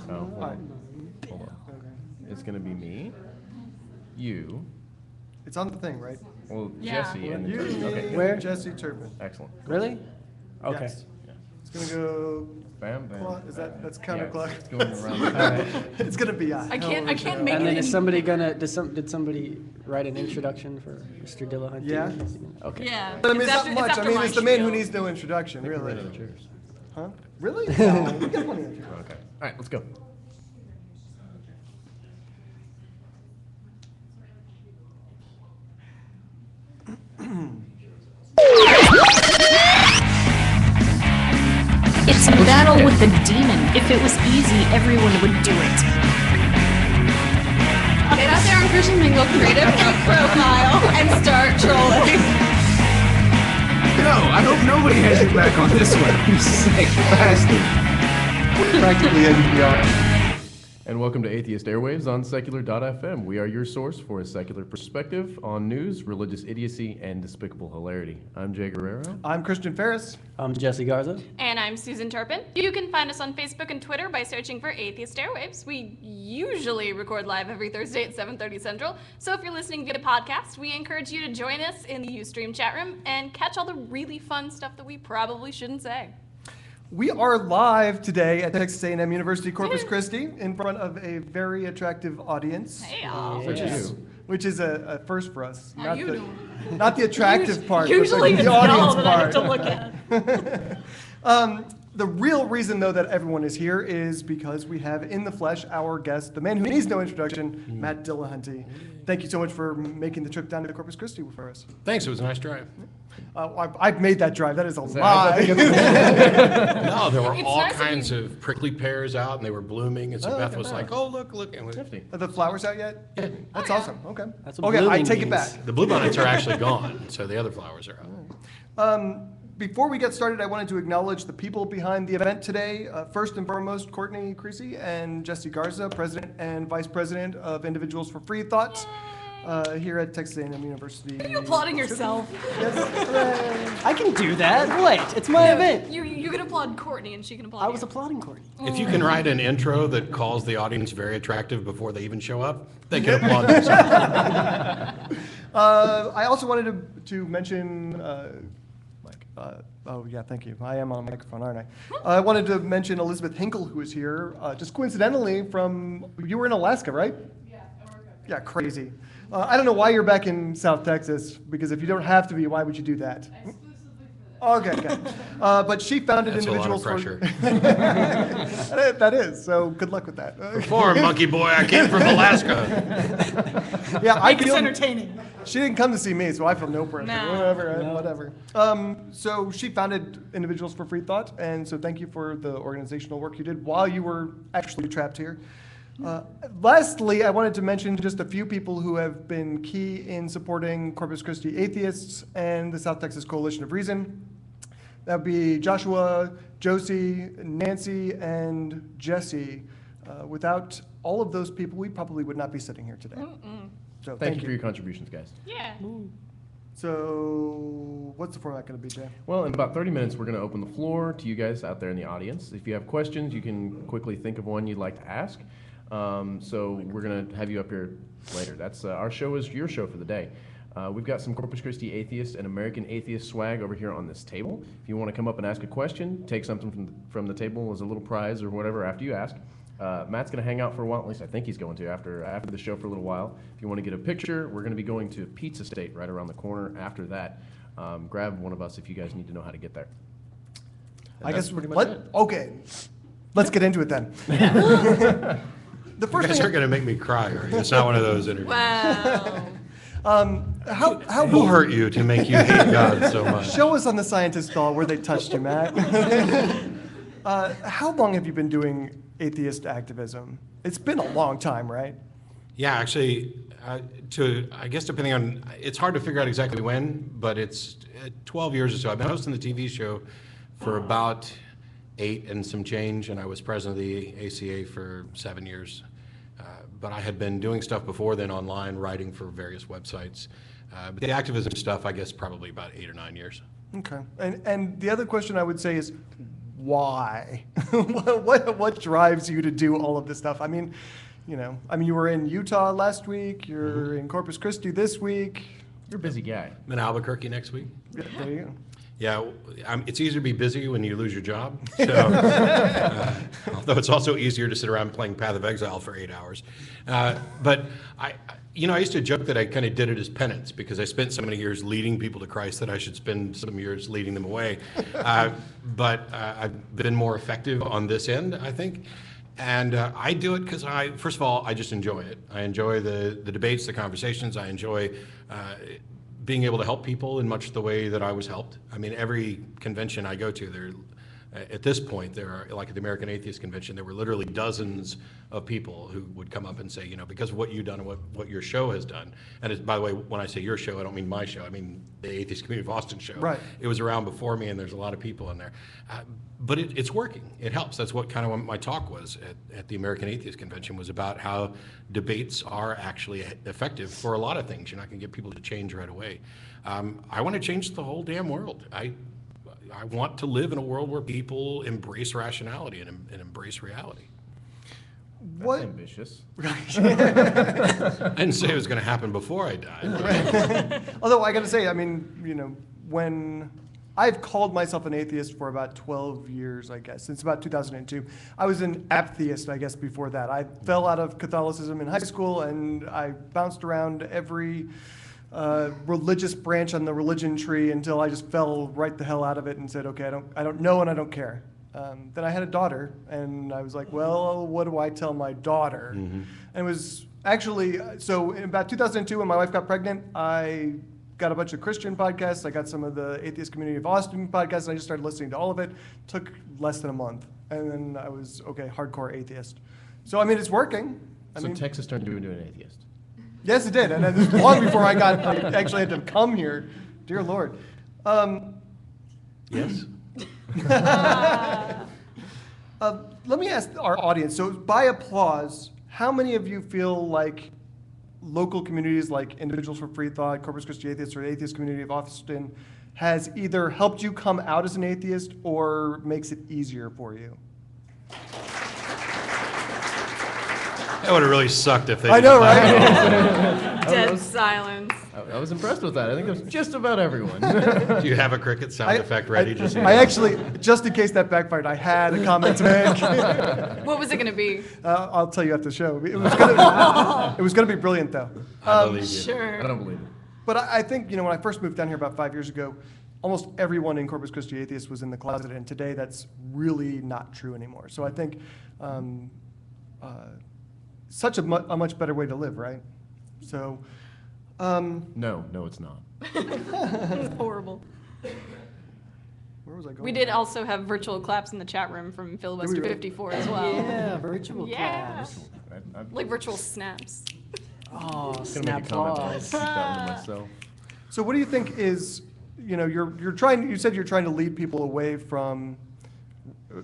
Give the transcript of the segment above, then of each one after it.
hold All right. on. Hold on. Okay. It's going to be me, you, It's on the thing, right? well, Yeah. Jesse, and You, then me, Okay. Where? Jesse Turpin. Excellent. Really? Okay. Yes. It's gonna go. Bam, bam. Is that's Yeah, counterclock? it's going around. All right. It's gonna be. I can't make And it. then is somebody gonna? Did somebody write an introduction for Mr. Dillahunty? Yeah. Okay. Yeah. But I mean, it's not after- much. I after mean, my it's the man who spiel. needs no introduction, Right really. out of the chairs. Huh? Really? No, we got plenty of chairs. Okay. All right, let's go. It's a battle with the demon. If it was easy, everyone would do it. Get out there on Christian Mingle, create a fake profile, and start trolling. No, I hope nobody has your back on this one. You sick bastard. Practically NPR. And welcome to Atheist Airwaves on Secular.fm. We are your source for a secular perspective on news, religious idiocy, and despicable hilarity. I'm Jay Guerrero. I'm Christian Ferris. I'm Jesse Garza. And I'm Susan Turpin. You can find us on Facebook and Twitter by searching for Atheist Airwaves. We usually record live every Thursday at 7:30 Central. So if you're listening via podcast, we encourage you to join us in the Ustream chat room and catch all the really fun stuff that we probably shouldn't say. We are live today at Texas A&M University Corpus Christi in front of a very attractive audience, Hey, y'all. which is a first for us. How you doing? Not the attractive part, Usually but it's the y'all audience that I have part. to look at. The real reason, though, that everyone is here is because we have in the flesh our guest, the man who needs no introduction, Matt Dillahunty. Thank you so much for making the trip down to Corpus Christi for us. Thanks, it was a nice drive. I've made that drive. That is a lie. No, there were It's all nice that kinds of prickly pears out, and they were blooming, and so Beth okay. was like, oh, look. And Nifty. Are the flowers out yet? Yeah. That's yeah. awesome. Okay. That's what Okay, I blooming take it means. back. the bluebonnets are actually gone, so the other flowers are out. Before we get started, I wanted to acknowledge the people behind the event today. First and foremost, Courtney Creasy and Jesse Garza, President and Vice President of Individuals for Free Thought here at Texas A&M University. Are you applauding yourself? Yes. Hooray. I can do that. Wait, it's my event. You can applaud Courtney and she can applaud I you. was applauding Courtney. If you can write an intro that calls the audience very attractive before they even show up, they can applaud themselves. I also wanted to mention, oh yeah, thank you. I am on a microphone, aren't I? I wanted to mention Elizabeth Hinkle, who is here, just coincidentally you were in Alaska, right? Yeah, crazy. I don't know why you're back in South Texas, because if you don't have to be, why would you do that? Okay, good. But she founded That's Individuals a lot of pressure. That is, so good luck with that. Perform, monkey boy, I came from Alaska. Yeah, I It's feel, entertaining. she didn't come to see me, so I feel no pressure. No. Whatever. So she founded Individuals for Free Thought, and so thank you for the organizational work you did while you were actually trapped here. Lastly, I wanted to mention just a few people who have been key in supporting Corpus Christi Atheists and the South Texas Coalition of Reason. That would be Joshua, Josie, Nancy, and Jesse. Without all of those people, we probably would not be sitting here today. So Thank you for your contributions, guys. Yeah. So what's the format going to be, Jay? Well, in about 30 minutes, we're going to open the floor to you guys out there in the audience. If you have questions, you can quickly think of one you'd like to ask. So we're going to have you up here later. That's our show is your show for the day. We've got some Corpus Christi Atheist and American Atheist swag over here on this table. If you want to come up and ask a question, take something from the table as a little prize or whatever after you ask. Matt's going to hang out for a while, at least I think he's going to, after the show for a little while. If you want to get a picture, we're going to be going to Pizza State right around the corner after that. Grab one of us if you guys need to know how to get there. I guess pretty much it. Okay, let's get into it then. The You first guys thing, aren't going to make me cry, are you? It's not one of those interviews. Wow. how Who hurt you to make you hate God so much? show us on the scientist doll where they touched you, Matt. How long have you been doing atheist activism? It's been a long time, right? Yeah, actually, I guess depending on, it's hard to figure out exactly when, but it's 12 years or so. I've been hosting the TV show for about 8 and some change, and I was president of the ACA for 7 years. But I had been doing stuff before then online, writing for various websites. But the activism stuff, I guess, probably about 8 or 9 years. Okay. And the other question I would say is, why? What drives you to do all of this stuff? I mean, you were in Utah last week. You're in Corpus Christi this week. You're a busy guy. I'm in Albuquerque next week. Yeah, there you go. Yeah, it's easier to be busy when you lose your job. So, although it's also easier to sit around playing Path of Exile for 8 hours. But I used to joke that I kind of did it as penance because I spent so many years leading people to Christ that I should spend some years leading them away. But I've been more effective on this end, I think. And I do it because first of all, I just enjoy it. I enjoy the debates, the conversations. I enjoy being able to help people in much the way that I was helped. I mean, every convention I go to, at this point, there are, like at the American Atheist Convention, there were literally dozens of people who would come up and say, because of what you've done and what your show has done. And by the way, when I say your show, I don't mean my show. I mean the Atheist Community of Austin show. Right. It was around before me, and there's a lot of people in there. But it's working. It helps. That's what kind of what my talk was at the American Atheist Convention, was about how debates are actually effective for a lot of things. You're not going to get people to change right away. I want to change the whole damn world. I want to live in a world where people embrace rationality and embrace reality. What? That's ambitious. I didn't say it was going to happen before I died. Although I got to say, I mean, when I've called myself an atheist for about 12 years, I guess, since about 2002. I was an atheist, I guess, before that. I fell out of Catholicism in high school, and I bounced around every religious branch on the religion tree until I just fell right the hell out of it and said, okay, I don't know and I don't care. Then I had a daughter, and I was like, well, what do I tell my daughter? Mm-hmm. And it was actually, so in about 2002 when my wife got pregnant, I got a bunch of Christian podcasts. I got some of the Atheist Community of Austin podcasts, and I just started listening to all of it. Took less than a month, and then I was, okay, hardcore atheist. So, I mean, it's working. I So mean, Texas turned you into an atheist. yes, it did, and it was long before I actually had to come here. Dear Lord. Yes? Let me ask our audience, so by applause, how many of you feel like local communities like Individuals for Free Thought, Corpus Christi Atheists, or the Atheist Community of Austin has either helped you come out as an atheist or makes it easier for you? That would have really sucked if they I didn't know, clap. right? Dead silence. I was impressed with that. I think it was just about everyone. Do you have a cricket sound effect ready? I actually, just in case that backfired, I had a comment to make. What was it going to be? I'll tell you after the show. It was gonna be brilliant, though. I believe you. Sure. I don't believe it. But I think, when I first moved down here about 5 years ago, almost everyone in Corpus Christi Atheist was in the closet, and today that's really not true anymore. So I think such a much better way to live, right? So, No, it's not. It's horrible. where was I going? We did also have virtual claps in the chat room from Filibuster really? 54 as well. Yeah, virtual Yeah. claps. I'm Like virtual snaps. Oh, gonna snap make a comment. I'll applause. keep that one to myself. So what do you think is, you're trying, you said you're trying to lead people away from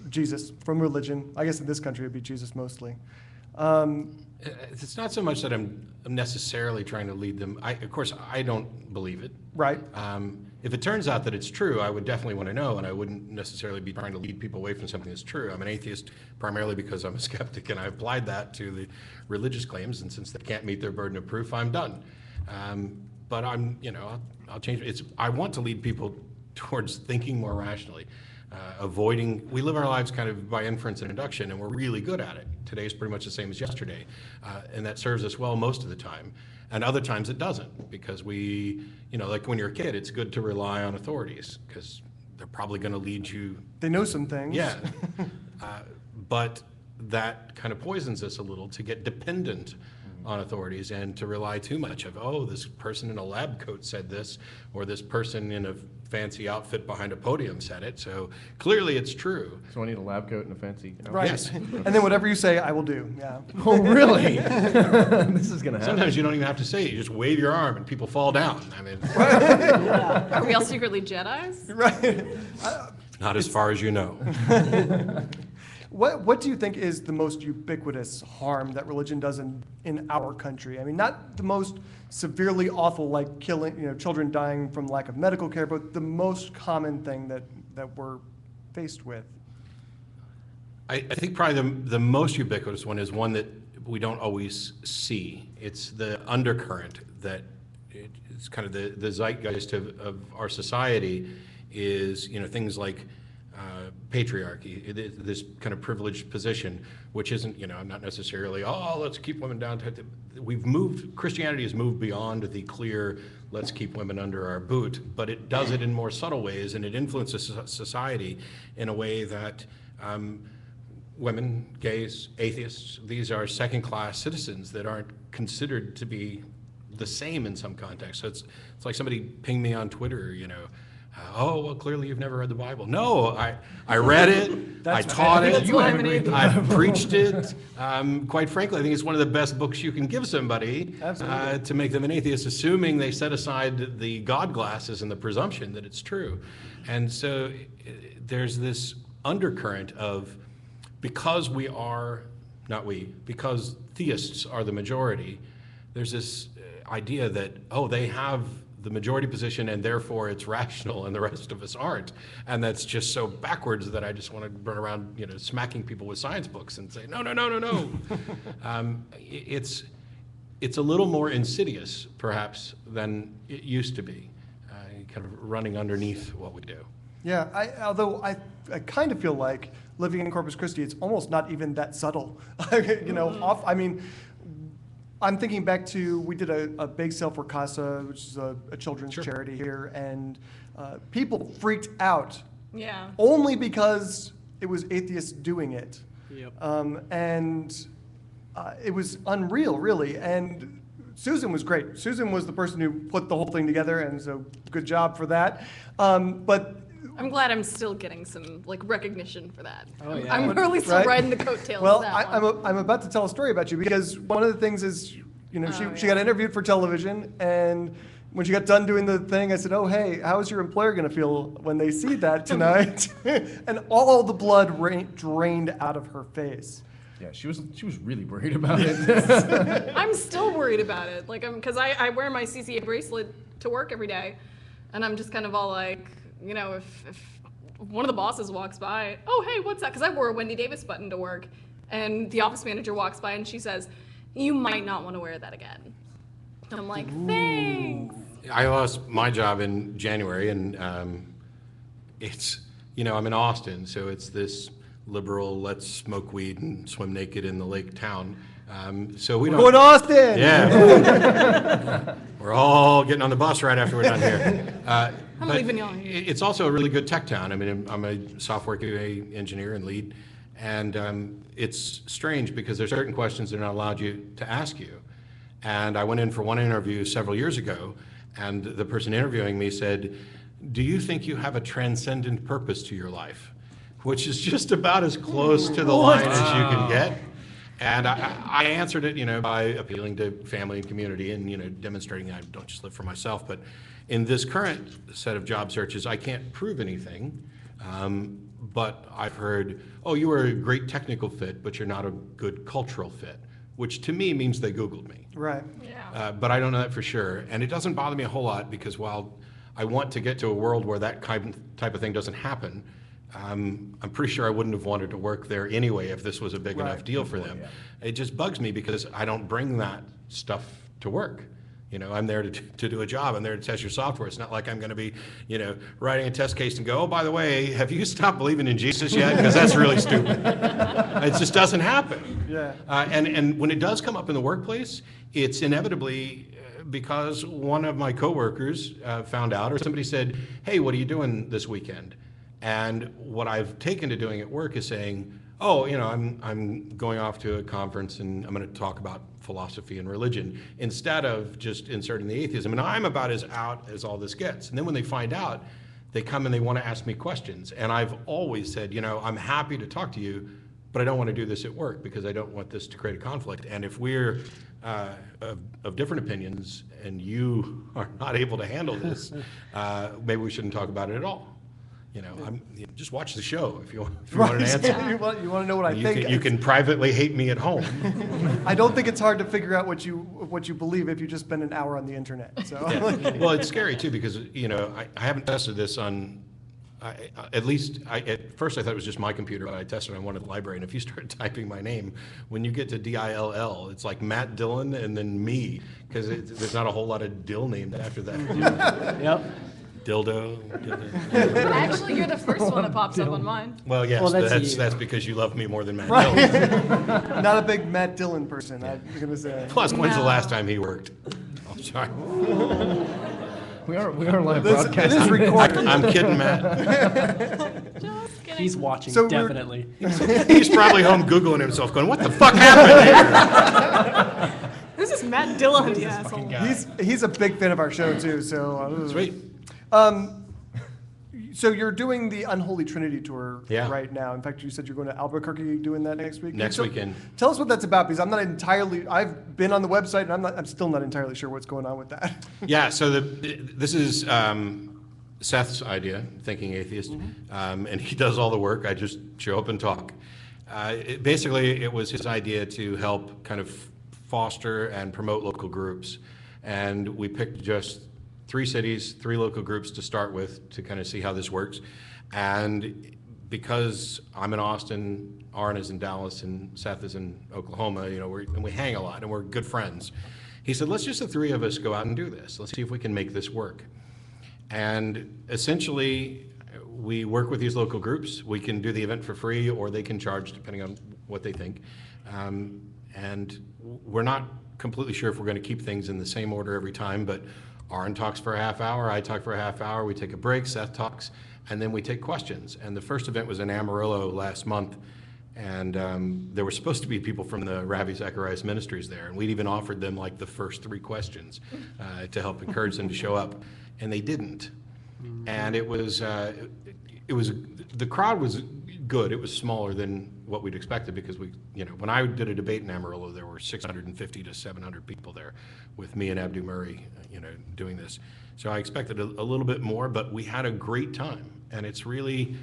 Jesus, from religion. I guess in this country it'd be Jesus mostly. It's not so much that I'm necessarily trying to lead them. Of course, I don't believe it. Right. If it turns out that it's true, I would definitely want to know, and I wouldn't necessarily be trying to lead people away from something that's true. I'm an atheist primarily because I'm a skeptic, and I applied that to the religious claims, and since they can't meet their burden of proof, I'm done. But I'll change. I want to lead people towards thinking more rationally, avoiding. We live our lives kind of by inference and induction, and we're really good at it. Today's pretty much the same as yesterday, and that serves us well most of the time. And other times it doesn't, because like when you're a kid, it's good to rely on authorities because they're probably going to lead you. They know some things. Yeah, but that kind of poisons us a little to get dependent on authorities and to rely too much of, this person in a lab coat said this, or this person in a fancy outfit behind a podium said it, so clearly it's true. So I need a lab coat and a fancy. Right. Yes. And then whatever you say, I will do. Yeah. Oh, really? This is gonna happen. Sometimes you don't even have to say it, you just wave your arm and people fall down. I mean, Are we all secretly Jedis? Right. not as far as you know. What do you think is the most ubiquitous harm that religion does in our country? I mean, not the most severely awful, like killing, children dying from lack of medical care, but the most common thing that we're faced with. I think probably the most ubiquitous one is one that we don't always see. It's the undercurrent that it's kind of the zeitgeist of our society is, things like patriarchy, this kind of privileged position, which isn't, not necessarily, let's keep women down. Christianity has moved beyond the clear, let's keep women under our boot, but it does it in more subtle ways, and it influences society in a way that women, gays, atheists, these are second-class citizens that aren't considered to be the same in some contexts. So it's like somebody pinged me on Twitter, well, clearly you've never read the Bible. No, I read it, I taught it, I preached it. Quite frankly, I think it's one of the best books you can give somebody to make them an atheist, assuming they set aside the God glasses and the presumption that it's true. And so there's this undercurrent of, because because theists are the majority, there's this idea that, they have the majority position and therefore it's rational and the rest of us aren't. And that's just so backwards that I just want to run around, smacking people with science books and say, no. It's a little more insidious, perhaps, than it used to be, kind of running underneath what we do. Yeah, although I kind of feel like living in Corpus Christi, it's almost not even that subtle. I'm thinking back to, we did a bake sale for CASA, which is a children's charity here, and people freaked out. Yeah. Only because it was atheists doing it. Yep. It was unreal, really. And Susan was great. Susan was the person who put the whole thing together, and so good job for that. But I'm glad I'm still getting some recognition for that. Oh, yeah. I'm really still Right? riding the coattails well, of that one. I'm about to tell a story about you, because one of the things is, she got interviewed for television, and when she got done doing the thing, I said, hey, how is your employer going to feel when they see that tonight? And all the blood drained out of her face. Yeah, she was really worried about it. I'm still worried about it, because I wear my CCA bracelet to work every day, and I'm just kind of all like, if one of the bosses walks by, hey, what's that? Because I wore a Wendy Davis button to work, and the office manager walks by and she says, you might not want to wear that again. And I'm like, thanks. I lost my job in January, and it's, I'm in Austin, so it's this liberal, let's smoke weed and swim naked in the lake town. So we don't. Going to Austin! Yeah. We're all getting on the bus right after we're done here. I'm leaving y'all here. It's also a really good tech town. I mean, I'm a software QA engineer and lead, and it's strange because there's certain questions they're not allowed you to ask you. And I went in for one interview several years ago, and the person interviewing me said, do you think you have a transcendent purpose to your life? Which is just about as close to the line as you can get. And I answered it, by appealing to family and community and, demonstrating I don't just live for myself. But in this current set of job searches, I can't prove anything. But I've heard, you were a great technical fit, but you're not a good cultural fit, which to me means they Googled me. Right. Yeah. But I don't know that for sure. And it doesn't bother me a whole lot because while I want to get to a world where that type of thing doesn't happen, I'm pretty sure I wouldn't have wanted to work there anyway if this was a big enough deal for them. It just bugs me because I don't bring that stuff to work. I'm there to do a job. I'm there to test your software. It's not like I'm going to be, writing a test case and go, by the way, have you stopped believing in Jesus yet? Because that's really stupid. It just doesn't happen. Yeah. And when it does come up in the workplace, it's inevitably because one of my coworkers found out, or somebody said, hey, what are you doing this weekend? And what I've taken to doing at work is saying, I'm going off to a conference and I'm going to talk about philosophy and religion, instead of just inserting the atheism. And I'm about as out as all this gets. And then when they find out, they come and they want to ask me questions. And I've always said, I'm happy to talk to you, but I don't want to do this at work because I don't want this to create a conflict. And if we're of different opinions and you are not able to handle this, maybe we shouldn't talk about it at all. Just watch the show if you want an answer. You want to know what I think. You can privately hate me at home. I don't think it's hard to figure out what you believe if you just spend an hour on the internet. So. Yeah. Well, it's scary too because I haven't tested this on at first I thought it was just my computer, but I tested on one at the library, and if you start typing my name, when you get to Dill, it's like Matt Dillon and then me, because there's not a whole lot of Dill named after that. Yep. Dildo. Actually, you're the first one that pops up on mine. Well, yes, Well, that's that's you. because you love me more than Matt Dillon. Not a big Matt Dillon person, I'm gonna say. Plus, when's the No. last time he worked? I'm sorry. We are live It broadcasting. is recorded. I'm kidding, Matt. Just kidding. He's watching, So we're- definitely. He's probably home Googling himself going, what the fuck happened here? This is Matt Dillahunty, asshole. He's a big fan of our show too, so. Sweet. So you're doing the Unholy Trinity tour Yeah. right now. In fact, you said you're going to Albuquerque doing that next week. Next weekend. Tell us what that's about, because I'm not entirely. I've been on the website, and I'm still not entirely sure what's going on with that. Yeah, so this is Seth's idea, Thinking Atheist, and he does all the work. I just show up and talk. Basically, it was his idea to help kind of foster and promote local groups, and we picked just 3 cities, 3 local groups to start with to kind of see how this works. And because I'm in Austin, Aaron is in Dallas, and Seth is in Oklahoma, and we hang a lot and we're good friends. He said, let's just the 3 of us go out and do this. Let's see if we can make this work. And essentially, we work with these local groups. We can do the event for free, or they can charge depending on what they think. And we're not completely sure if we're going to keep things in the same order every time, but Aaron talks for a half hour, I talk for a half hour, we take a break, Seth talks, and then we take questions. And the first event was in Amarillo last month, and there were supposed to be people from the Ravi Zacharias Ministries there, and we'd even offered them like the first 3 questions to help encourage them to show up, and they didn't. And it was the crowd was good. It was smaller than what we'd expected, because when I did a debate in Amarillo, there were 650 to 700 people there with me and Abdu Murray, doing this. So I expected a little bit more, but we had a great time. And it's really,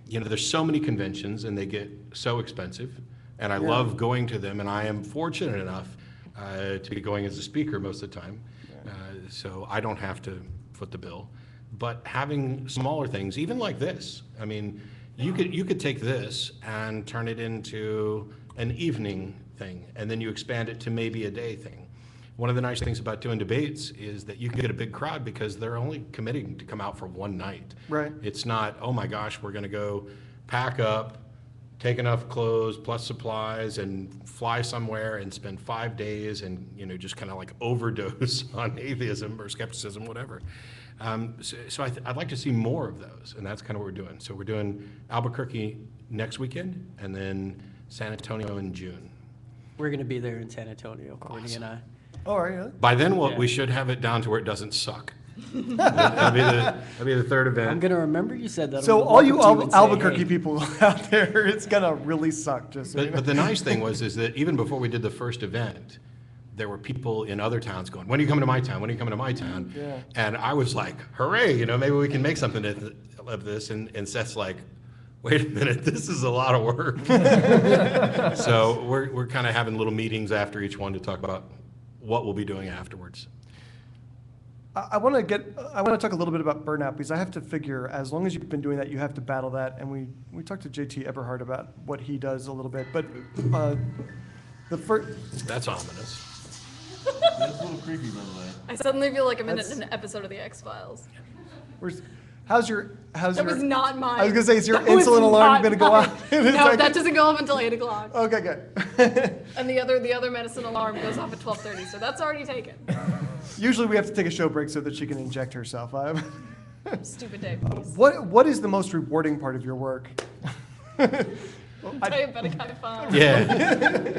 there's so many conventions and they get so expensive, and I love going to them, and I am fortunate enough to be going as a speaker most of the time. So I don't have to foot the bill. But having smaller things, even like this, I mean, you could take this and turn it into an evening thing, and then you expand it to maybe a day thing. One of the nice things about doing debates is that you can get a big crowd because they're only committing to come out for one night. Right. It's not, oh my gosh, we're going to go pack up, take enough clothes plus supplies, and fly somewhere and spend 5 days and just kind of like overdose on atheism or skepticism, whatever. So I'd like to see more of those, and that's kind of what we're doing. So we're doing Albuquerque next weekend, and then San Antonio in June. We're going to be there in San Antonio, Courtney and I. All right. Yeah. By then, Yeah. we should have it down to where it doesn't suck. That'll be the 3rd event. I'm going to remember you said that. So I'm gonna all you walk up to you and say, Albuquerque "Hey." people out there, it's gonna really suck. Just so you know. But the nice thing is that even before we did the first event, there were people in other towns going, when are you coming to my town? When are you coming to my town? Yeah. And I was like, hooray, maybe we can make something of this. And Seth's like, wait a minute, this is a lot of work. So we're kind of having little meetings after each one to talk about what we'll be doing afterwards. I want to talk a little bit about burnout, because I have to figure, as long as you've been doing that, you have to battle that. And we talked to JT Eberhard about what he does a little bit, but the first. That's ominous. That's a little creepy, by the way. I suddenly feel like I'm in an episode of the X-Files. How's your? That was not mine. I was gonna say, is your That was insulin alarm not gonna go mine. off? No, that doesn't go off until 8 o'clock. Okay, good. And the other medicine alarm goes off at 12:30, so that's already taken. Usually we have to take a show break so that she can inject herself. Stupid day, please. What is the most rewarding part of your work? Diabetic high five. Yeah.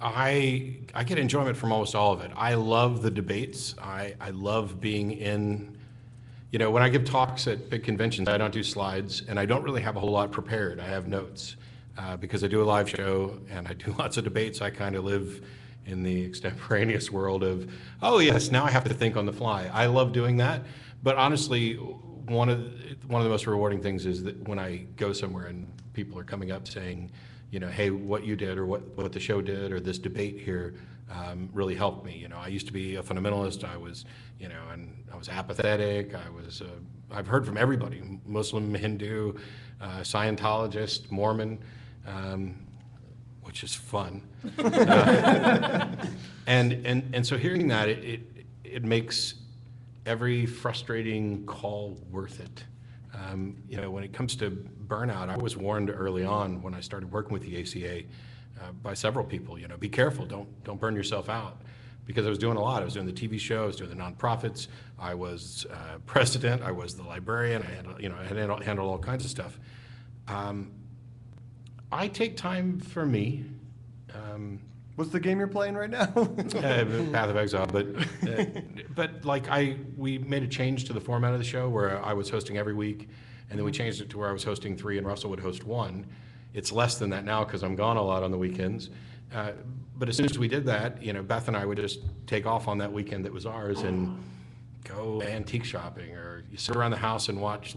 I get enjoyment from almost all of it. I love the debates. I love being in, when I give talks at big conventions, I don't do slides, and I don't really have a whole lot prepared. I have notes because I do a live show and I do lots of debates. I kind of live in the extemporaneous world of, oh yes, now I have to think on the fly. I love doing that, but honestly, one of the most rewarding things is that when I go somewhere and people are coming up saying, hey, what you did or what the show did or this debate here really helped me. I used to be a fundamentalist. I was, and I was apathetic. I've heard from everybody: Muslim, Hindu, Scientologist, Mormon, which is fun. And so hearing that, it makes every frustrating call worth it. When it comes to burnout, I was warned early on when I started working with the ACA by several people. Be careful, don't burn yourself out, because I was doing a lot. I was doing the TV show, I was doing the nonprofits, I was president, I was the librarian, I handled all kinds of stuff. I take time for me. What's the game you're playing right now? Path of Exile, but we made a change to the format of the show where I was hosting every week, and then we changed it to where I was hosting 3 and Russell would host 1. It's less than that now because I'm gone a lot on the weekends. But as soon as we did that, Beth and I would just take off on that weekend that was ours and go antique shopping, or you sit around the house and watch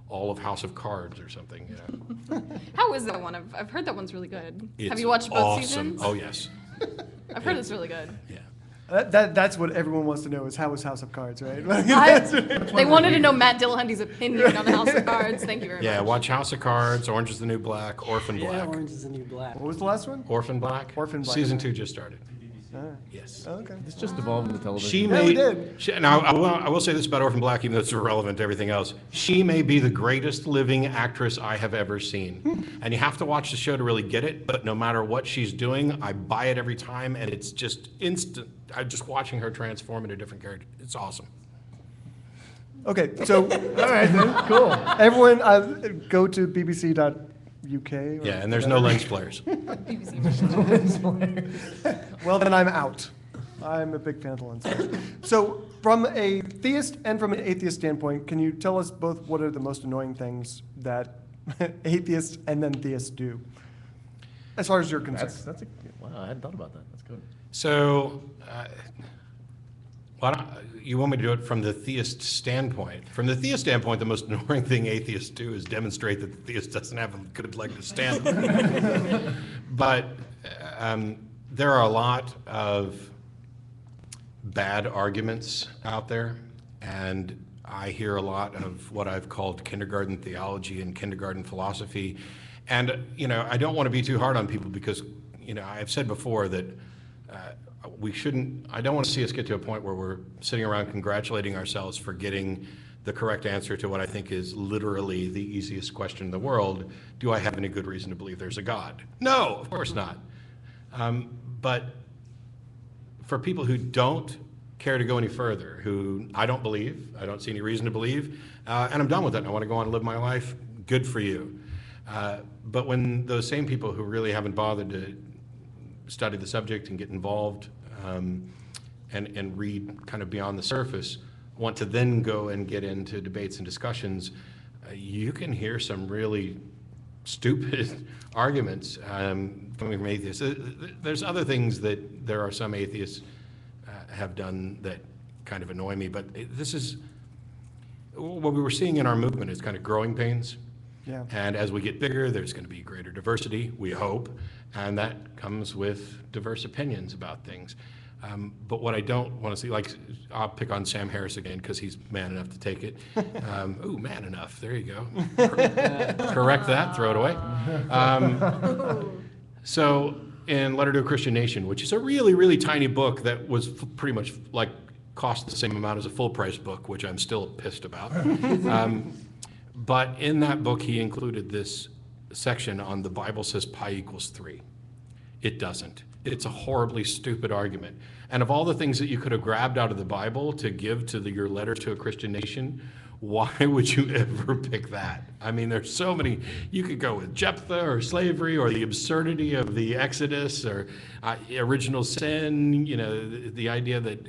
all of House of Cards or something. How is that one? I've heard that one's really good. It's Have you watched both awesome. seasons? Oh yes. I've heard it's really good. Yeah. That's what everyone wants to know, is how was House of Cards, right? They wanted to know Matt Dillahunty's opinion on House of Cards. Thank you very much. Yeah, watch House of Cards, Orange is the New Black, Orphan Yeah, Black. Orange is the New Black. What was the last one? Orphan Black? Orphan Black. Season 2 just started. Ah, Yes. okay. It's just evolved into television. She Yeah, may. we did. Now, I will say this about Orphan Black, even though it's irrelevant to everything else. She may be the greatest living actress I have ever seen. And you have to watch the show to really get it, but no matter what she's doing, I buy it every time, and it's just instant. I'm just watching her transform into a different character. It's awesome. Okay, so All right, then. Cool. everyone go to bbc.uk. Yeah, and there's no lens players. Well, then I'm out. I'm a big fan of the lens. So, from a theist and from an atheist standpoint, can you tell us both what are the most annoying things that atheists and then theists do, as far as you're concerned? That's wow. I hadn't thought about that. That's good. So, you want me to do it from the theist standpoint? From the theist standpoint, the most annoying thing atheists do is demonstrate that the theist doesn't have a good leg to stand on. But there are a lot of bad arguments out there, and I hear a lot of what I've called kindergarten theology and kindergarten philosophy. And, I don't want to be too hard on people because, I've said before that I don't want to see us get to a point where we're sitting around congratulating ourselves for getting the correct answer to what I think is literally the easiest question in the world. Do I have any good reason to believe there's a God? No, of course not. But for people who don't care to go any further, who I don't see any reason to believe, and I'm done with it, and I want to go on and live my life, good for you. But when those same people who really haven't bothered to study the subject and get involved and read kind of beyond the surface, want to then go and get into debates and discussions, you can hear some really stupid arguments coming from atheists. There's other things that there are some atheists have done that kind of annoy me, but this is what we were seeing in our movement is kind of growing pains. Yeah. And as we get bigger, there's going to be greater diversity, we hope, and that comes with diverse opinions about things. But what I don't want to see, I'll pick on Sam Harris again because he's man enough to take it. Ooh, man enough. There you go. Correct that. Throw it away. So in Letter to a Christian Nation, which is a really, really tiny book that was pretty much cost the same amount as a full price book, which I'm still pissed about. But in that book, he included this section on the Bible says pi equals 3. It doesn't. It's a horribly stupid argument. And of all the things that you could have grabbed out of the Bible to give to your letter to a Christian nation, why would you ever pick that? I mean, there's so many. You could go with Jephthah or slavery or the absurdity of the Exodus or original sin, the idea that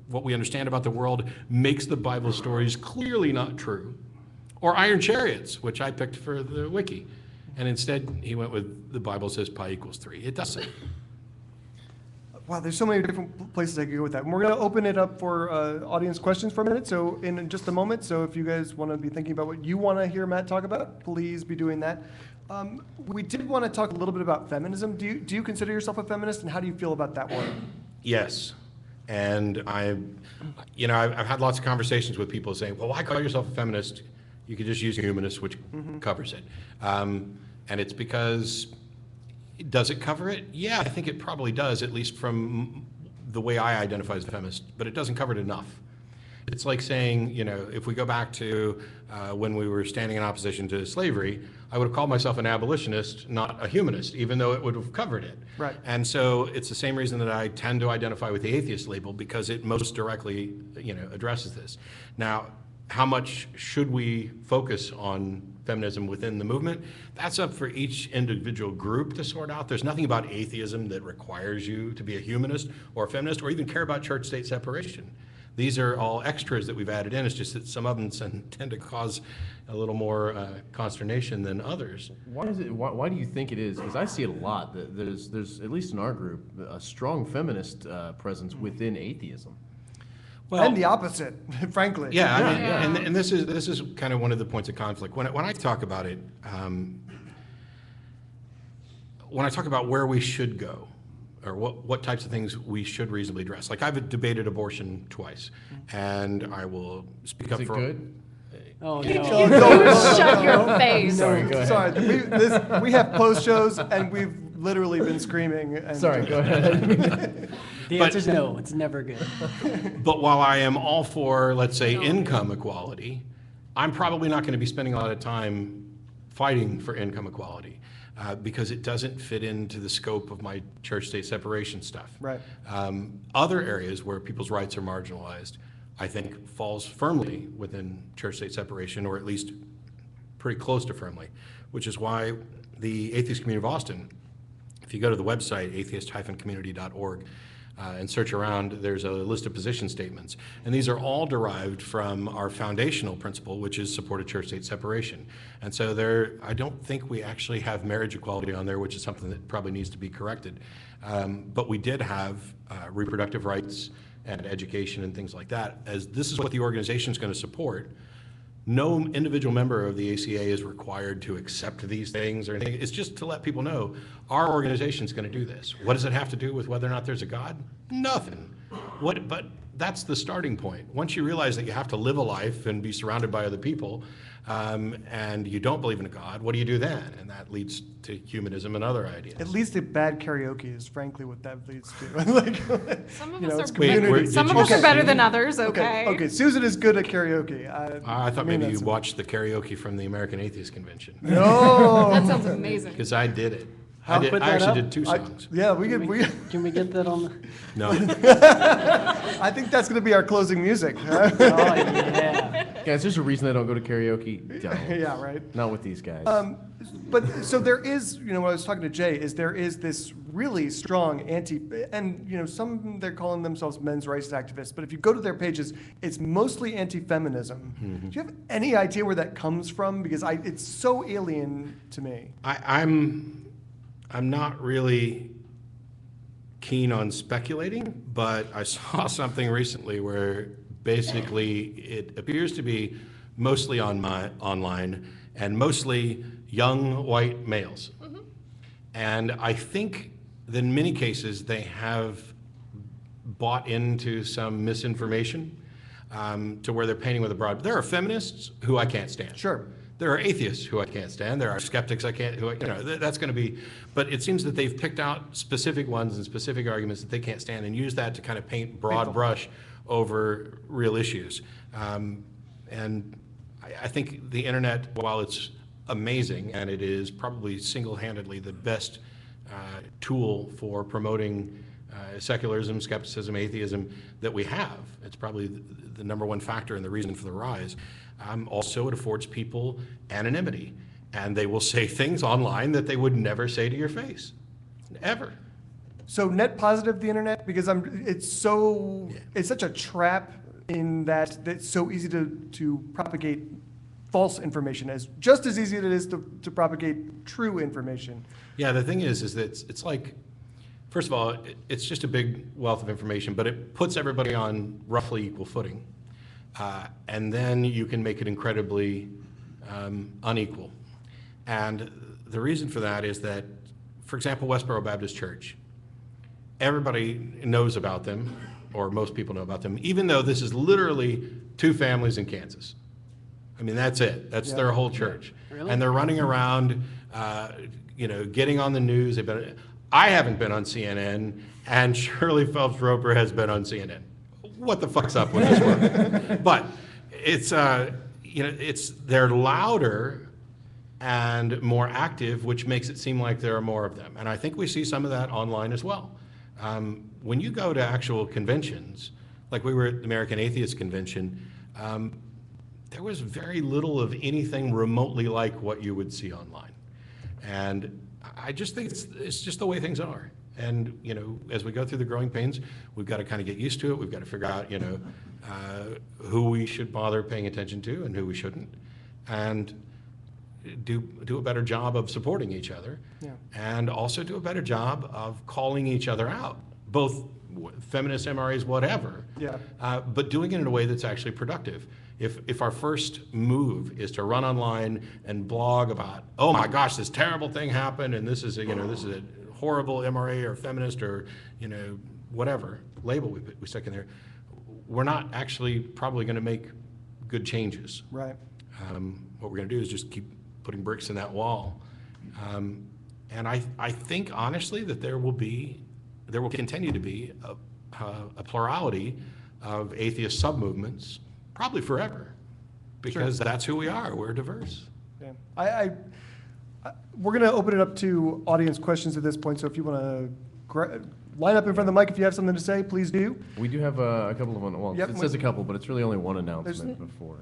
what we understand about the world makes the Bible stories clearly not true. Or iron chariots, which I picked for the wiki. And instead, he went with the Bible says pi equals 3. It doesn't. Wow, there's so many different places I could go with that. And we're going to open it up for audience questions for a minute, so in just a moment. So if you guys want to be thinking about what you want to hear Matt talk about, please be doing that. We did want to talk a little bit about feminism. Do you consider yourself a feminist, and how do you feel about that word? Yes. And I've had lots of conversations with people saying, well, why call yourself a feminist? You could just use humanist, which covers it. And it's because, does it cover it? Yeah, I think it probably does, at least from the way I identify as a feminist, but it doesn't cover it enough. It's like saying, if we go back to when we were standing in opposition to slavery, I would have called myself an abolitionist, not a humanist, even though it would have covered it. Right. And so it's the same reason that I tend to identify with the atheist label, because it most directly, addresses this. Now, how much should we focus on feminism within the movement? That's up for each individual group to sort out. There's nothing about atheism that requires you to be a humanist or a feminist or even care about church-state separation. These are all extras that we've added in. It's just that some of them tend to cause a little more consternation than others. Why is it? Why do you think it is? Because I see it a lot. There's at least in our group a strong feminist presence within atheism. Well, and the opposite, frankly. Yeah, I mean, and this is kind of one of the points of conflict. When I talk about it, when I talk about where we should go, or what types of things we should reasonably address. Like, I've debated abortion twice, and I will speak up Is it for. good? Oh, You no. shut your face. Sorry, go ahead. Sorry, we have post shows, and we've literally been screaming. And Sorry, go ahead. The answer is no. It's never good. But while I am all for, let's say, income equality, I'm probably not going to be spending a lot of time fighting for income equality because it doesn't fit into the scope of my church-state separation stuff. Right. Other areas where people's rights are marginalized, I think, falls firmly within church-state separation, or at least pretty close to firmly, which is why the Atheist Community of Austin, if you go to the website, atheist-community.org, and search around, there's a list of position statements. And these are all derived from our foundational principle, which is support of church-state separation. And so I don't think we actually have marriage equality on there, which is something that probably needs to be corrected. But we did have reproductive rights and education and things like that, as this is what the organization is going to support. No individual member of the ACA is required to accept these things or anything. It's just to let people know our organization is going to do this. What does it have to do with whether or not there's a God? Nothing. But that's the starting point. Once you realize that you have to live a life and be surrounded by other people, and you don't believe in a God, what do you do then? And that leads to humanism and other ideas. At least a bad karaoke is frankly what that leads to. Like, Some of you know, us it's are community. some of us are better than others. Okay, Okay. okay. Susan is good at karaoke. I thought mean maybe you that watched the karaoke from the American Atheist Convention, No. That sounds amazing. because I did it. I'll put I that actually up. did 2 songs. Yeah, we Can we get that on the? No. I think that's going to be our closing music. Oh, yeah. Guys, there's a reason I don't go to karaoke. Don't. Yeah, right. Not with these guys. But so there is, you know, when I was talking to Jay, is there is this really strong and you know, some they're calling themselves men's rights activists, but if you go to their pages, it's mostly anti-feminism. Do you have any idea where that comes from? Because it's so alien to me. I'm not really keen on speculating, but I saw something recently where basically it appears to be mostly online and mostly young white males. And I think that in many cases they have bought into some misinformation to where they're painting with a broad. There are feminists who I can't stand. Sure. There are atheists who I can't stand. There are skeptics that's going to be, but it seems that they've picked out specific ones and specific arguments that they can't stand and use that to kind of paint broad brush over real issues. And I think the internet, while it's amazing and it is probably single-handedly the best tool for promoting secularism, skepticism, atheism that we have, it's probably the number one factor and the reason for the rise. Also, it affords people anonymity, and they will say things online that they would never say to your face, ever. So net positive, the internet, because it's such a trap in that it's so easy to propagate false information, as just as easy as it is to propagate true information. Yeah, the thing is that it's like, first of all, it's just a big wealth of information, but it puts everybody on roughly equal footing. And then you can make it incredibly unequal. And the reason for that is that, for example, Westboro Baptist Church, everybody knows about them, or most people know about them, even though this is literally 2 families in Kansas. I mean, that's it. That's their whole church. Really? And they're running around, getting on the news. I haven't been on CNN, and Shirley Phelps Roper has been on CNN. What the fuck's up with this one? But it's, they're louder and more active, which makes it seem like there are more of them. And I think we see some of that online as well. When you go to actual conventions, like we were at the American Atheist Convention, there was very little of anything remotely like what you would see online. And I just think it's just the way things are. And, as we go through the growing pains, we've got to kind of get used to it. We've got to figure out, who we should bother paying attention to and who we shouldn't. And do a better job of supporting each other, and also do a better job of calling each other out, both feminist, MRAs, whatever, but doing it in a way that's actually productive. If our first move is to run online and blog about, oh my gosh, this terrible thing happened, and this is a horrible MRA or feminist or whatever label we stick in there, we're not actually probably going to make good changes. Right. What we're going to do is just keep putting bricks in that wall. And I think honestly that there will continue to be a plurality of atheist submovements, probably forever, because that's who we are. We're diverse. Yeah. We're going to open it up to audience questions at this point. So if you want to line up in front of the mic, if you have something to say, please do. We do have a couple of them. Well, Yep, it says a couple, but it's really only one announcement before.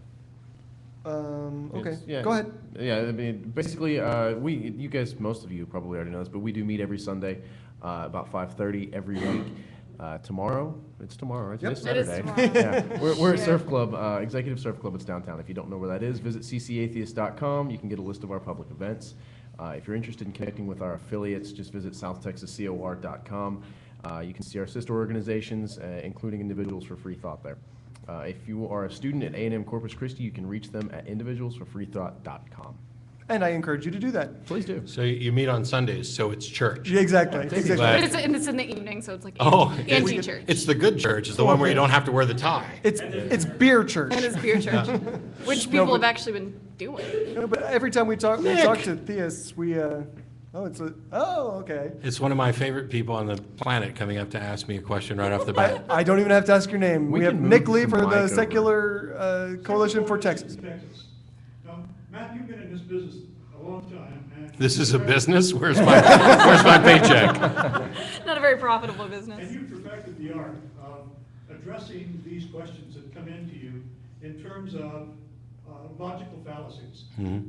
Okay, Yeah. go ahead. Yeah, I mean, basically, you guys, most of you probably already know this, but we do meet every Sunday, about 5:30 every week. Tomorrow, it's tomorrow, right? Yep. It's It is Saturday. tomorrow. We're a surf club, executive surf club. It's downtown. If you don't know where that is, visit ccatheist.com. You can get a list of our public events. If you're interested in connecting with our affiliates, just visit southtexascor.com. You can see our sister organizations, including individuals for free thought there. If you are a student at A&M Corpus Christi, you can reach them at individualsforfreethought.com. And I encourage you to do that. Please do. So you meet on Sundays, so it's church. Yeah, exactly. Exactly. But- It's in the evening, so it's like it's- anti-church. It's the good church. It's the one where you don't have to wear the tie. It's beer church. And it's beer church, which people have actually been doing. No, but every time we talk to theists, okay. It's one of my favorite people on the planet coming up to ask me a question right off the bat. I don't even have to ask your name. We We have can Nick move Lee the for mic the over. Secular Coalition for Texas. Now, Matt, you've been in this business a long time. And This is a business? Where's my paycheck? Not a very profitable And business. you've perfected the art of addressing these questions that come into you in terms of logical fallacies.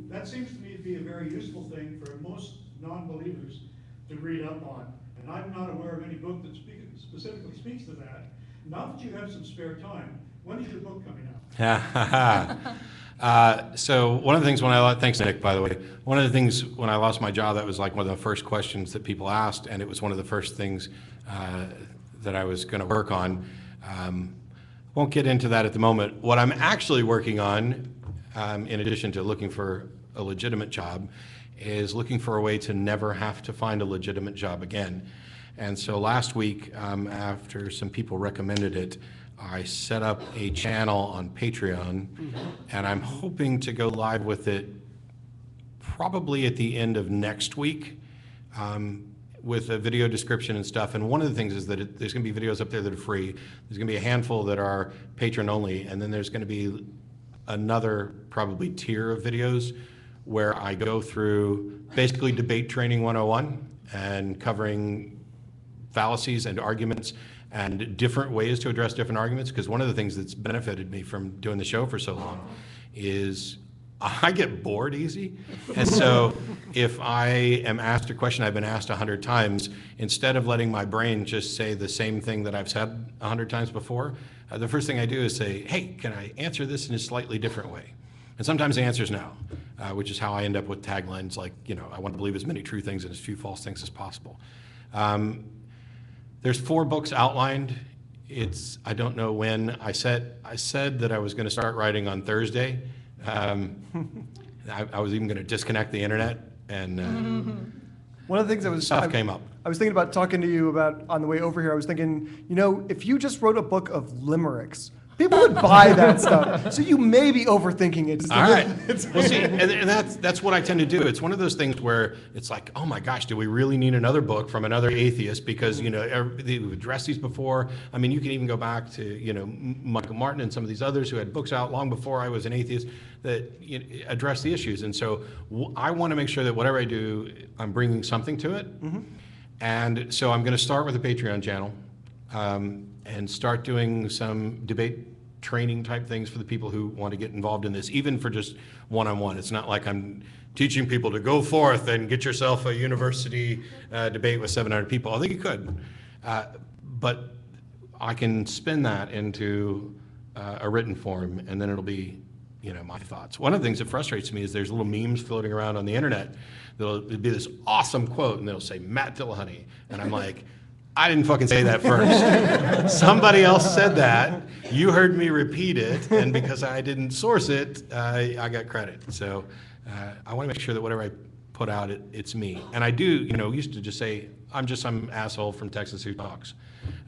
That seems to me to be a very useful thing for most non-believers to read up on. And I'm not aware of any book that specifically speaks to that. Now that you have some spare time, when is your book coming out? So one of the things thanks Nick, by the way, one of the things when I lost my job, that was like one of the first questions that people asked, and it was one of the first things that I was going to work on. Won't get into that at the moment. What I'm actually working on, in addition to looking for a legitimate job, is looking for a way to never have to find a legitimate job again. And so last week, after some people recommended it, I set up a channel on Patreon, and I'm hoping to go live with it probably at the end of next week, with a video description and stuff. And one of the things is that there's going to be videos up there that are free. There's going to be a handful that are patron only, and then there's going to be another probably tier of videos where I go through basically debate training 101 and covering fallacies and arguments and different ways to address different arguments. Because one of the things that's benefited me from doing the show for so long is I get bored easy. And so if I am asked a question I've been asked 100 times, instead of letting my brain just say the same thing that I've said 100 times before, the first thing I do is say, hey, can I answer this in a slightly different way? And sometimes the answer is no, which is how I end up with taglines like, I want to believe as many true things and as few false things as possible. There's 4 books outlined. I don't know when. I said that I was going to start writing on Thursday. I was even going to disconnect the internet, and One of the things stuff came up. I was thinking about talking to you about on the way over here. I was thinking, if you just wrote a book of limericks, people would buy that stuff. So you may be overthinking it. All right. Well, see, and that's what I tend to do. It's one of those things where it's like, oh my gosh, do we really need another book from another atheist? Because, we've addressed these before. I mean, you can even go back to, Michael Martin and some of these others who had books out long before I was an atheist that address the issues. And so I want to make sure that whatever I do, I'm bringing something to it. Mm-hmm. And so I'm going to start with a Patreon channel. And start doing some debate training type things for the people who want to get involved in this, even for just one-on-one. It's not like I'm teaching people to go forth and get yourself a university debate with 700 people. I think you could. But I can spin that into a written form, and then it'll be my thoughts. One of the things that frustrates me is there's little memes floating around on the internet. There'll be this awesome quote, and they'll say, Matt Dillahunty. And I'm like, I didn't fucking say that first. Somebody else said that. You heard me repeat it, and because I didn't source it, I got credit. So I want to make sure that whatever I put out, it's me. And I do, used to just say, I'm just some asshole from Texas who talks.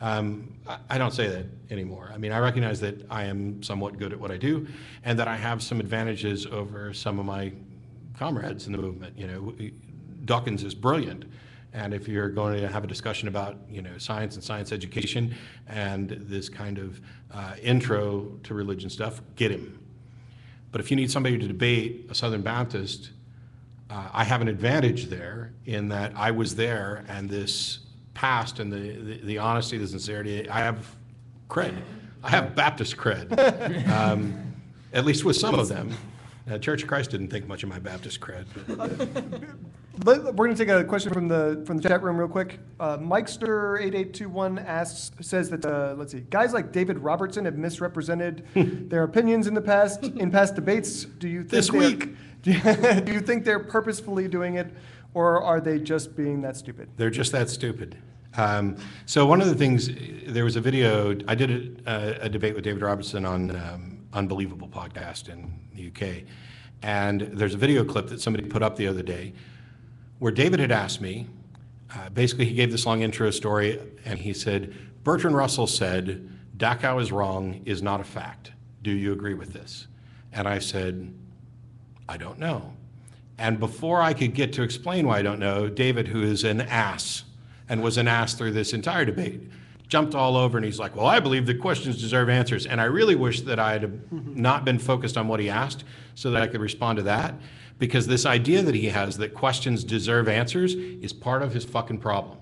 I don't say that anymore. I mean, I recognize that I am somewhat good at what I do, and that I have some advantages over some of my comrades in the movement. Dawkins is brilliant. And if you're going to have a discussion about, science and science education and this kind of intro to religion stuff, get him. But if you need somebody to debate a Southern Baptist, I have an advantage there in that I was there, and this past and the honesty, the sincerity, I have cred. I have Baptist cred, at least with some of them. Church of Christ didn't think much of my Baptist cred. We're going to take a question from the chat room real quick. Mikester8821 says that, let's see, guys like David Robertson have misrepresented their opinions in past debates. Do you think this week? Do you think they're purposefully doing it, or are they just being that stupid? They're just that stupid. So one of the things, there was a video, I did a debate with David Robertson on Unbelievable podcast in the UK. And there's a video clip that somebody put up the other day where David had asked me, basically he gave this long intro story, and he said, Bertrand Russell said, Dachau is wrong is not a fact. Do you agree with this? And I said, I don't know. And before I could get to explain why I don't know, David, who is an ass, and was an ass through this entire debate, jumped all over, and he's like, well, I believe that questions deserve answers. And I really wish that I had not been focused on what he asked so that I could respond to that, because this idea that he has that questions deserve answers is part of his fucking problem.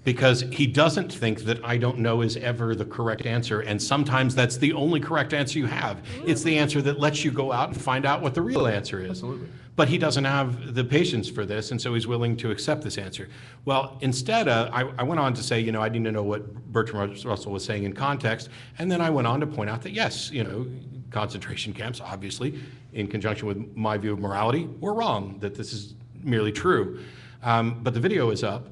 Because he doesn't think that I don't know is ever the correct answer, and sometimes that's the only correct answer you have. It's the answer that lets you go out and find out what the real answer is. Absolutely. But he doesn't have the patience for this, and so he's willing to accept this answer. Well, instead, I went on to say, I need to know what Bertrand Russell was saying in context, and then I went on to point out that, yes, concentration camps, obviously, in conjunction with my view of morality, were wrong, that this is merely true. But the video is up,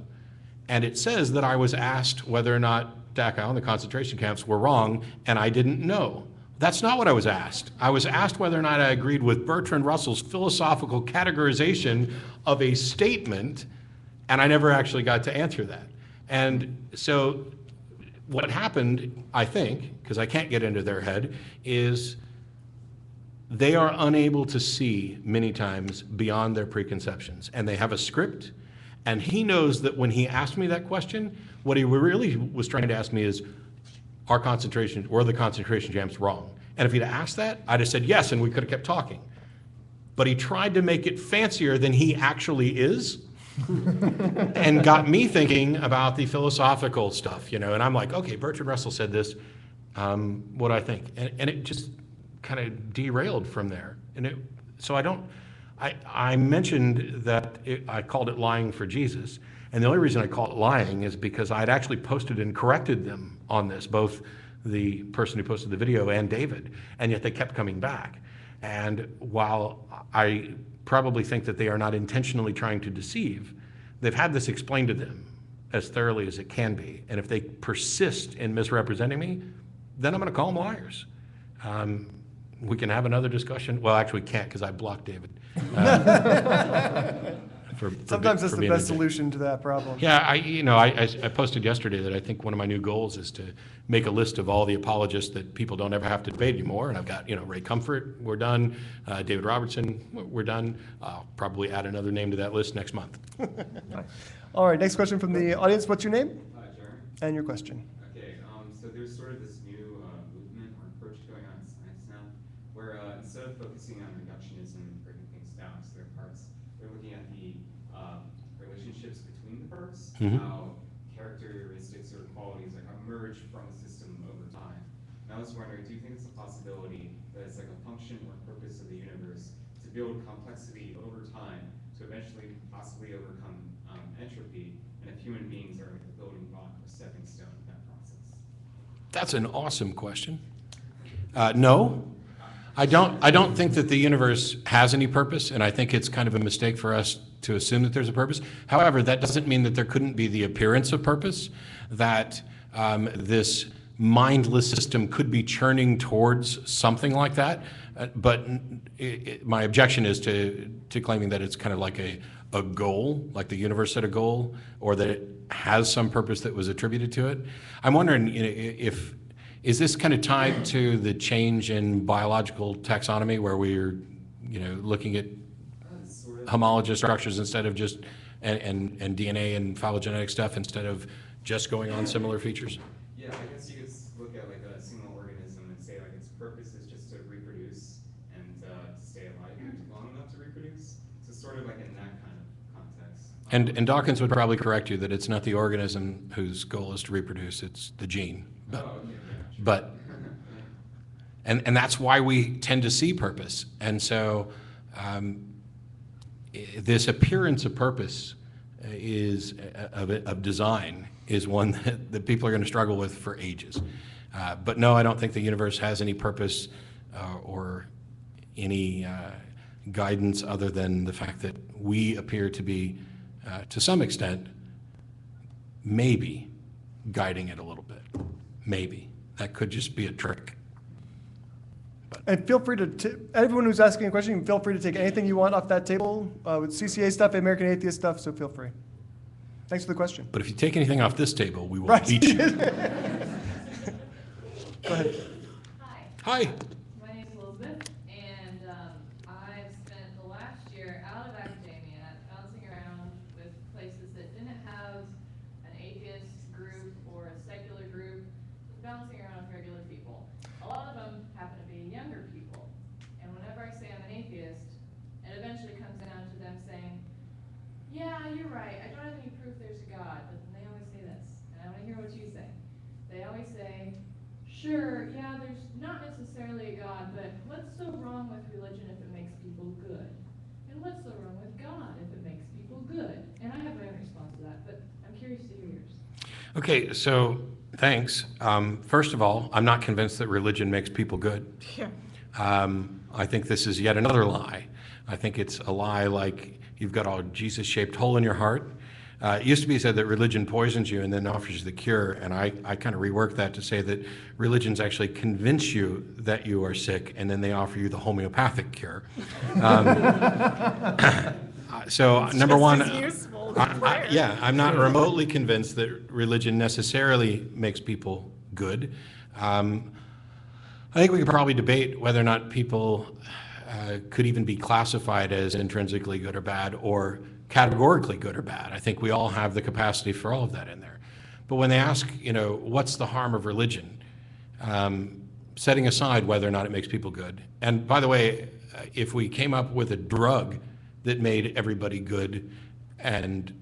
and it says that I was asked whether or not Dachau and the concentration camps were wrong, and I didn't know. That's not what I was asked. I was asked whether or not I agreed with Bertrand Russell's philosophical categorization of a statement, and I never actually got to answer that. And so what happened, I think, because I can't get into their head, is they are unable to see many times beyond their preconceptions. And they have a script, and he knows that when he asked me that question, what he really was trying to ask me is, were the concentration camps wrong? And if he'd asked that, I'd have said yes, and we could have kept talking. But he tried to make it fancier than he actually is, and got me thinking about the philosophical stuff, and I'm like, okay, Bertrand Russell said this, what do I think? And it just kind of derailed from there. And I mentioned that I called it lying for Jesus. And the only reason I call it lying is because I'd actually posted and corrected them on this, both the person who posted the video and David, and yet they kept coming back. And while I probably think that they are not intentionally trying to deceive, they've had this explained to them as thoroughly as it can be. And if they persist in misrepresenting me, then I'm going to call them liars. We can have another discussion. Well, actually, we can't, because I blocked David. Sometimes that's the being best a dick. solution to that problem. Yeah, I posted yesterday that I think one of my new goals is to make a list of all the apologists that people don't ever have to debate anymore. And I've got, Ray Comfort, we're done. David Robertson, we're done. I'll probably add another name to that list next month. All right, next question from the audience. What's your name? Jeremy. And your question. Okay, so there's sort of this new movement or approach going on in science now, where instead of focusing on reductionism and breaking things down to their parts, they're looking at the relationships between the parts, Mhm. how characteristics or qualities like emerge from the system over time. And I was wondering, do you think it's a possibility that it's like a function or purpose of the universe to build complexity over time to eventually possibly overcome entropy, and if human beings are like the building block or stepping stone in that process? That's an awesome question. No, I don't think that the universe has any purpose, and I think it's kind of a mistake for us to assume that there's a purpose. However, that doesn't mean that there couldn't be the appearance of purpose, that this mindless system could be churning towards something like that. But my objection is to claiming that it's kind of like a goal, like the universe set a goal, or that it has some purpose that was attributed to it. I'm wondering is this kind of tied to the change in biological taxonomy, where we're looking at Sort of. homologous structures instead of just and DNA and phylogenetic stuff instead of just going on similar features? Yeah, I guess you could look at like a single organism and say like its purpose is just to reproduce and to stay alive long enough to reproduce. So sort of like in that kind of context. And Dawkins would probably correct you that it's not the organism whose goal is to reproduce, it's the gene. Oh, okay, yeah, sure. But and that's why we tend to see purpose. And so this appearance of purpose of design is one that people are going to struggle with for ages. But no, I don't think the universe has any purpose or any guidance other than the fact that we appear to be, to some extent, maybe guiding it a little bit. Maybe. That could just be a trick. And feel free to, everyone who's asking a question, feel free to take anything you want off that table with CCA stuff, American Atheist stuff, so feel free. Thanks for the question. But if you take anything off this table, we will Right. beat you. Go ahead. Hi, Hi. my name's Elizabeth, and I've spent the last year out of academia bouncing around with places that didn't have an atheist group or a secular group, just bouncing around with regular people. A lot of them happen to be younger people, and whenever I say I'm an atheist, it eventually comes down to them saying, yeah, you're right, I don't have any proof there's a God, but then they always say this, and I want to hear what you say. They always say, sure, yeah, there's not necessarily a God, but what's so wrong with religion if it makes people good? And what's so wrong with God if it makes people good? And I have my own response to that, but I'm curious to hear yours. Okay, so thanks. First of all, I'm not convinced that religion makes people good. Yeah. I think this is yet another lie. I think it's a lie like you've got a Jesus-shaped hole in your heart. It used to be said that religion poisons you and then offers you the cure, and I kind of reworked that to say that religions actually convince you that you are sick, and then they offer you the homeopathic cure. So number one, I'm not remotely convinced that religion necessarily makes people good. I think we could probably debate whether or not people could even be classified as intrinsically good or bad, or categorically good or bad. I think we all have the capacity for all of that in there. But when they ask, what's the harm of religion, setting aside whether or not it makes people good. And by the way, if we came up with a drug that made everybody good and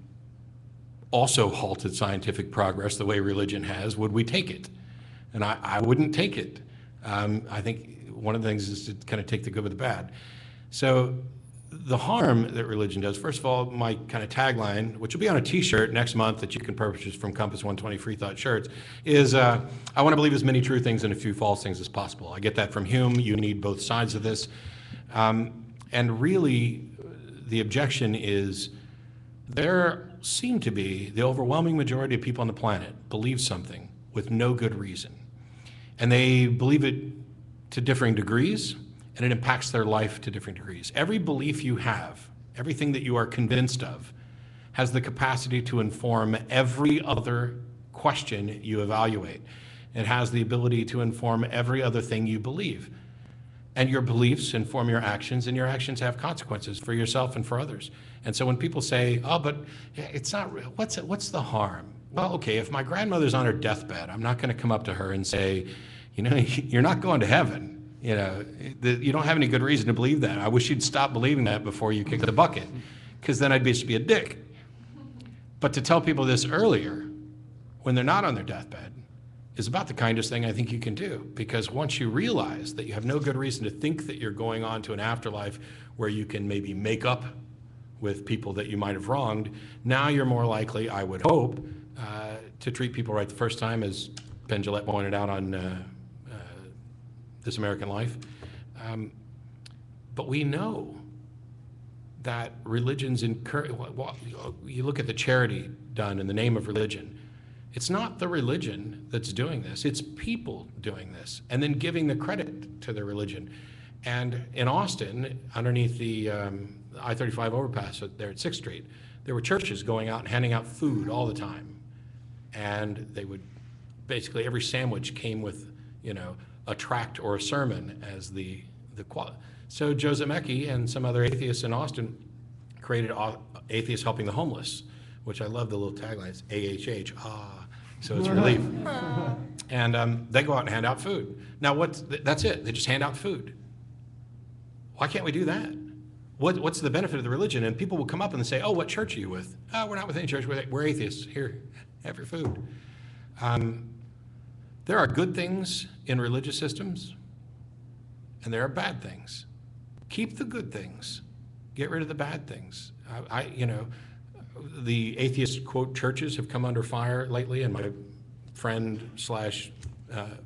also halted scientific progress the way religion has, would we take it? And I wouldn't take it. I think one of the things is to kind of take the good with the bad. So the harm that religion does, first of all, my kind of tagline, which will be on a t-shirt next month that you can purchase from Compass 120 Free Thought Shirts, is I want to believe as many true things and a few false things as possible. I get that from Hume. You need both sides of this. And really, the objection is there seem to be, the overwhelming majority of people on the planet believe something with no good reason. And they believe it to differing degrees, and it impacts their life to different degrees. Every belief you have everything that you are convinced of, has the capacity to inform every other question you evaluate. It has the ability to inform every other thing you believe. And your beliefs inform your actions, and your actions have consequences for yourself and for others. And so when people say, oh, but it's not real, what's the harm? Well, okay, if my grandmother's on her deathbed, I'm not going to come up to her and say, you know, you're not going to heaven. You know, you don't have any good reason to believe that. I wish you'd stop believing that before you kick the bucket, because then I'd just be a dick. But to tell people this earlier, when they're not on their deathbed, is about the kindest thing I think you can do. Because once you realize that you have no good reason to think that you're going on to an afterlife where you can maybe make up with people that you might have wronged, now you're more likely, I would hope, to treat people right the first time, as Ben Gillette pointed out on This American Life. But we know that religions you look at the charity done in the name of religion. It's not the religion that's doing this, it's people doing this, and then giving the credit to their religion. And in Austin, underneath the I-35 overpass there at 6th Street, there were churches going out and handing out food all the time. And they would, basically every sandwich came with, you know, a tract or a sermon as the quality. So Joe Zemecki and some other atheists in Austin created Atheists Helping the Homeless, which I love the little tagline, it's AHH, so it's relief. And they go out and hand out food. Now that's it, they just hand out food. Why can't we do that? What's the benefit of the religion? And people will come up and say, oh, what church are you with? Oh, we're not with any church, we're atheists. Here, have your food. There are good things in religious systems, and there are bad things. Keep the good things. Get rid of the bad things. You know, the atheist, quote, churches have come under fire lately, and my friend slash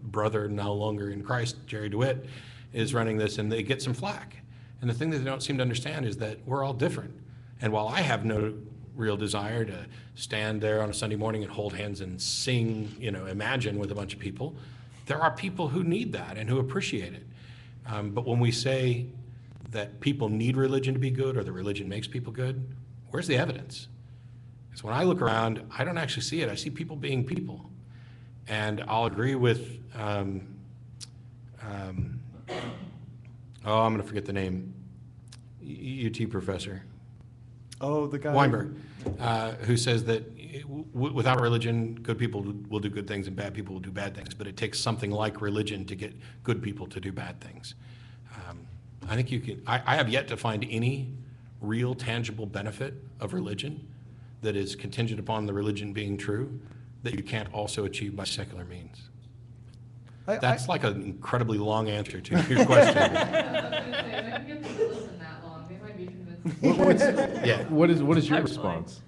brother, no longer in Christ, Jerry DeWitt, is running this, and they get some flack. And the thing that they don't seem to understand is that we're all different. And while I have no real desire to stand there on a Sunday morning and hold hands and sing, you know, Imagine with a bunch of people, there are people who need that and who appreciate it. But when we say that people need religion to be good, or that religion makes people good, where's the evidence? Because when I look around, I don't actually see it. I see people being people. And I'll agree with, I'm going to forget the name, UT professor. Oh, the guy. Weinberg, who says that without religion, good people will do good things and bad people will do bad things, but it takes something like religion to get good people to do bad things. I think you can, I have yet to find any real tangible benefit of religion that is contingent upon the religion being true that you can't also achieve by secular means. That's like an incredibly long answer to your question. I was gonna say, if I can get them to listen that long, they might be convinced. Yeah. What is your response?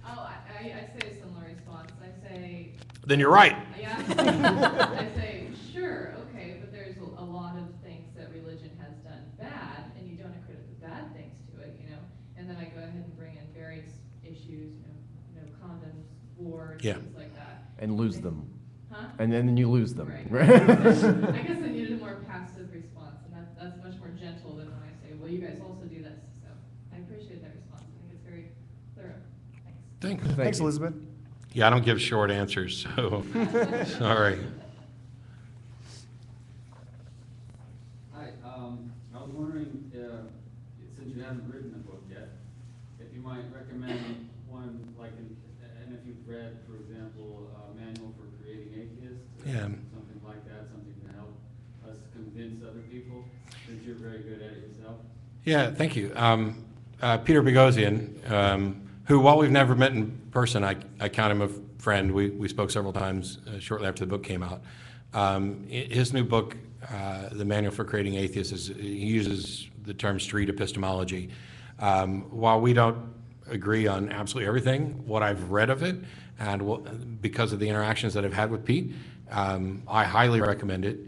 Oh, I say a similar response. I say, Then you're right. yeah, I say, sure, okay, but there's a lot of things that religion has done bad, and you don't accredit the bad things to it, you know? And then I go ahead and bring in various issues, you know, condoms, wars, Yeah. things like that. And lose them. Huh? And then you lose them. Right. I guess I needed a more passive response, and that's much more gentle than when I say, well, you guys also do this. So I appreciate that response. I think it's very thorough. Thanks. Thanks, Elizabeth. Yeah, I don't give short answers, so sorry. Hi, I was wondering, since you haven't written a book yet, if you might recommend one, like, and if you've read, for example, Manual for Creating Atheists, Yeah. something like that, something to help us convince other people, since you're very good at it yourself. Yeah, thank you. Peter Boghossian, who, while we've never met in person, I count him a friend. We spoke several times shortly after the book came out. His new book, The Manual for Creating Atheists, he uses the term street epistemology. While we don't agree on absolutely everything, what I've read of it, and because of the interactions that I've had with Pete, I highly recommend it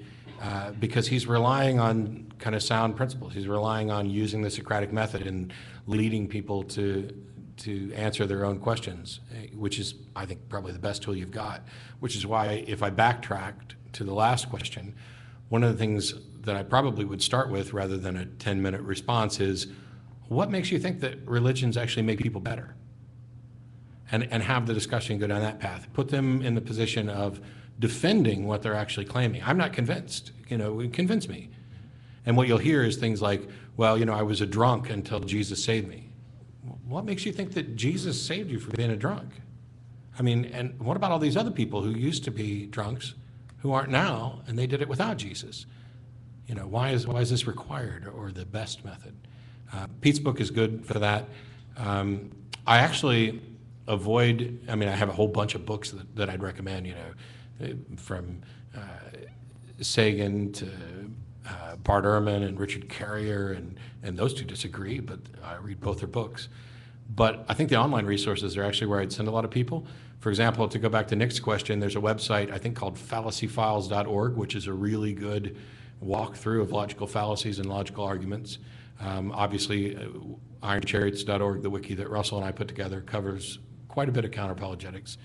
because he's relying on kind of sound principles. He's relying on using the Socratic method and leading people to answer their own questions, which is, I think, probably the best tool you've got, which is why if I backtracked to the last question, one of the things that I probably would start with rather than a 10-minute response is, what makes you think that religions actually make people better? And have the discussion go down that path. Put them in the position of defending what they're actually claiming. I'm not convinced, convince me. And what you'll hear is things like, well, I was a drunk until Jesus saved me. What makes you think that Jesus saved you from being a drunk? And what about all these other people who used to be drunks who aren't now, and they did it without Jesus? Why is this required or the best method? Pete's book is good for that. I actually avoid, I have a whole bunch of books that I'd recommend, from Sagan to Bart Ehrman and Richard Carrier, and those two disagree, but I read both their books. But I think the online resources are actually where I'd send a lot of people. For example, to go back to Nick's question, there's a website I think called fallacyfiles.org, which is a really good walkthrough of logical fallacies and logical arguments. Obviously, ironchariots.org, the wiki that Russell and I put together, covers quite a bit of counterapologetics.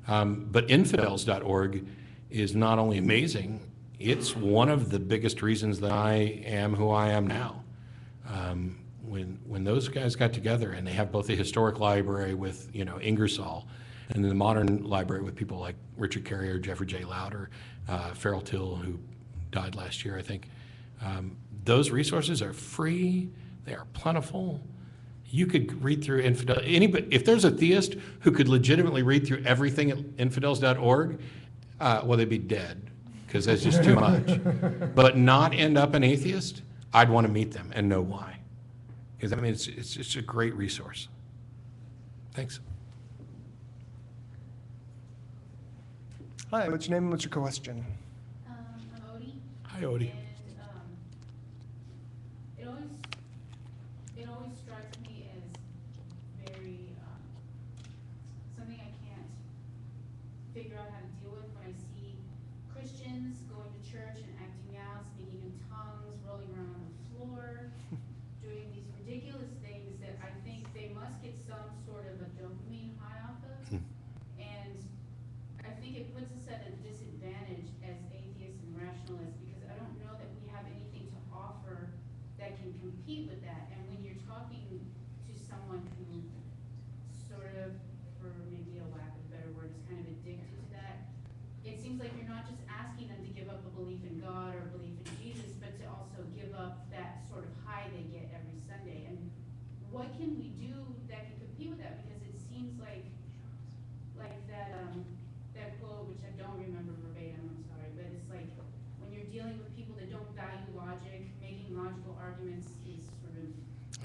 But infidels.org is not only amazing, it's one of the biggest reasons that I am who I am now. When those guys got together, and they have both the historic library with Ingersoll, and then the modern library with people like Richard Carrier, Jeffrey J. Lauder, Farrell Till, who died last year, I think. Those resources are free, they are plentiful. You could read through if there's a theist who could legitimately read through everything at infidels.org, well, they'd be dead, because that's just too much. But not end up an atheist, I'd want to meet them and know why. Because it's just a great resource. Thanks. Hi, what's your name and what's your question? I'm Odie. Hi, Odie. And it always strikes me as very something I can't figure out how to deal with when I see Christians going to church and acting out, speaking in tongues, rolling around on the floor, doing these ridiculous things that I think they must get some sort of a dopamine high off of. And I think it puts us at a disadvantage as atheists and rationalists, because I don't know that we have anything to offer that can compete with that. And when you're talking to someone who sort of, for maybe a lack of a better word, is kind of addicted to that, it seems like you're not just asking them to give up a belief in God or belief in Jesus, but to also give up that sort of high they get every Sunday. And what can we do that can compete with that? Because it seems like that quote, which I don't remember verbatim, I'm sorry, but it's like when you're dealing with people that don't value logic, making logical arguments is sort of.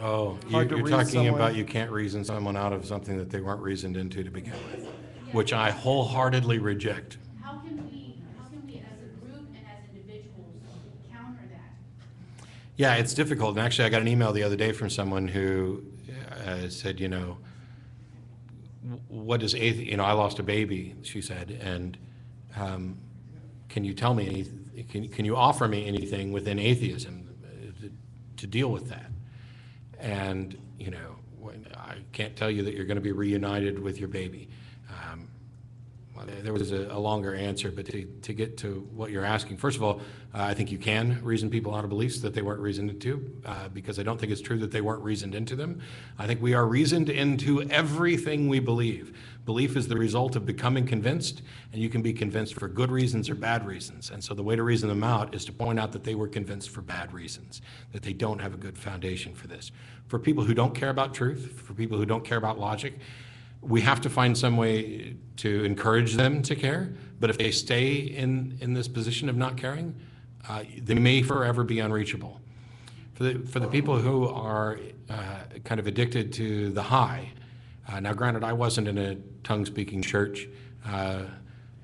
Oh, Hard to you're read talking someone. about you can't reason someone out of something that they weren't reasoned into to begin with, which I wholeheartedly reject. How can we as a group and as individuals counter that? Yeah, it's difficult. And actually, I got an email the other day from someone who said, what is I lost a baby, she said, and can you tell me can you offer me anything within atheism to deal with that? And I can't tell you that you're going to be reunited with your baby. There was a longer answer, but to get to what you're asking, first of all, I think you can reason people out of beliefs that they weren't reasoned into, because I don't think it's true that they weren't reasoned into them. I think we are reasoned into everything we believe. Belief is the result of becoming convinced, and you can be convinced for good reasons or bad reasons. And so the way to reason them out is to point out that they were convinced for bad reasons, that they don't have a good foundation for this. For people who don't care about truth, for people who don't care about logic, we have to find some way to encourage them to care, but if they stay in this position of not caring, they may forever be unreachable. For the people who are kind of addicted to the high, now granted, I wasn't in a tongue-speaking church. I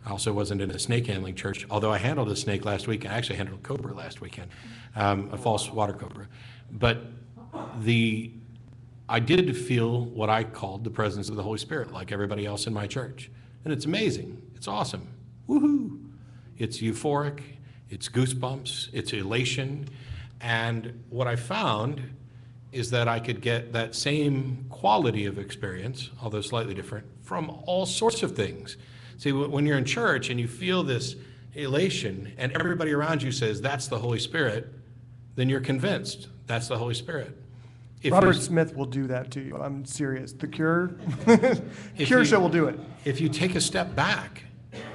also wasn't in a snake-handling church, although I handled a snake last week. I actually handled a cobra last weekend, a false water cobra. But I did feel what I called the presence of the Holy Spirit, like everybody else in my church. And it's amazing. It's awesome. Woohoo! It's euphoric. It's goosebumps. It's elation. And what I found is that I could get that same quality of experience, although slightly different, from all sorts of things. See, when you're in church and you feel this elation and everybody around you says, that's the Holy Spirit, then you're convinced that's the Holy Spirit. if Robert you- Smith will do that to you. I'm serious. The Cure, If Cure you- Show will do it. If you take a step back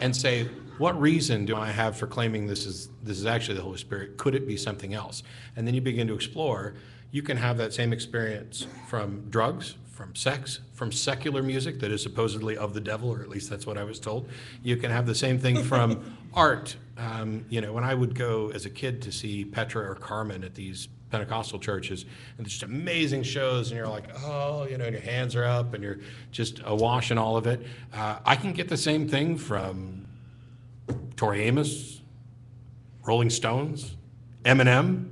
and say, what reason do I have for claiming this is actually the Holy Spirit? Could it be something else? And then you begin to explore. You can have that same experience from drugs, from sex, from secular music that is supposedly of the devil, or at least that's what I was told. You can have the same thing from art. When I would go as a kid to see Petra or Carmen at these Pentecostal churches, and just amazing shows, and you're like, oh, and your hands are up, and you're just awash in all of it. I can get the same thing from Tori Amos, Rolling Stones, Eminem.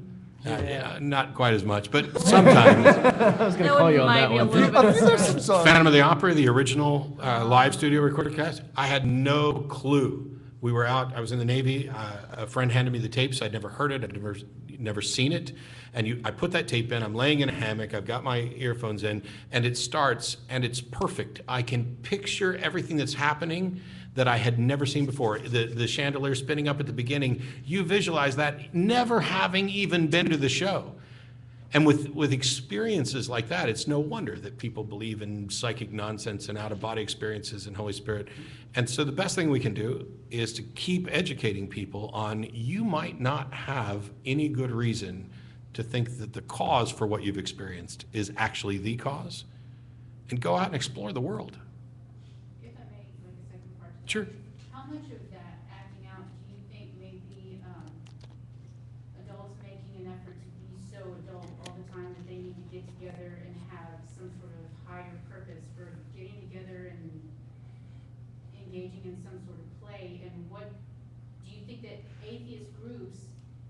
Not quite as much, but sometimes. I was going to call you on that one. There's some songs. Phantom of the Opera, the original live studio recorded cast, I had no clue. We were out, I was in the Navy, a friend handed me the tapes, I'd never heard it, I'd never seen it, and I put that tape in, I'm laying in a hammock, I've got my earphones in, and it starts, and it's perfect. I can picture everything that's happening that I had never seen before. The chandelier spinning up at the beginning, you visualize that, never having even been to the show. And with experiences like that, it's no wonder that people believe in psychic nonsense and out-of-body experiences and Holy Spirit. And so the best thing we can do is to keep educating people on, you might not have any good reason to think that the cause for what you've experienced is actually the cause, and go out and explore the world. If I may, like a second part. to that. Sure. How much of that acting out do you think may be adults making an effort to be so adult all the time that they need to get together and have some sort of higher purpose for getting together and engaging in some sort of play? And what do you think that atheist groups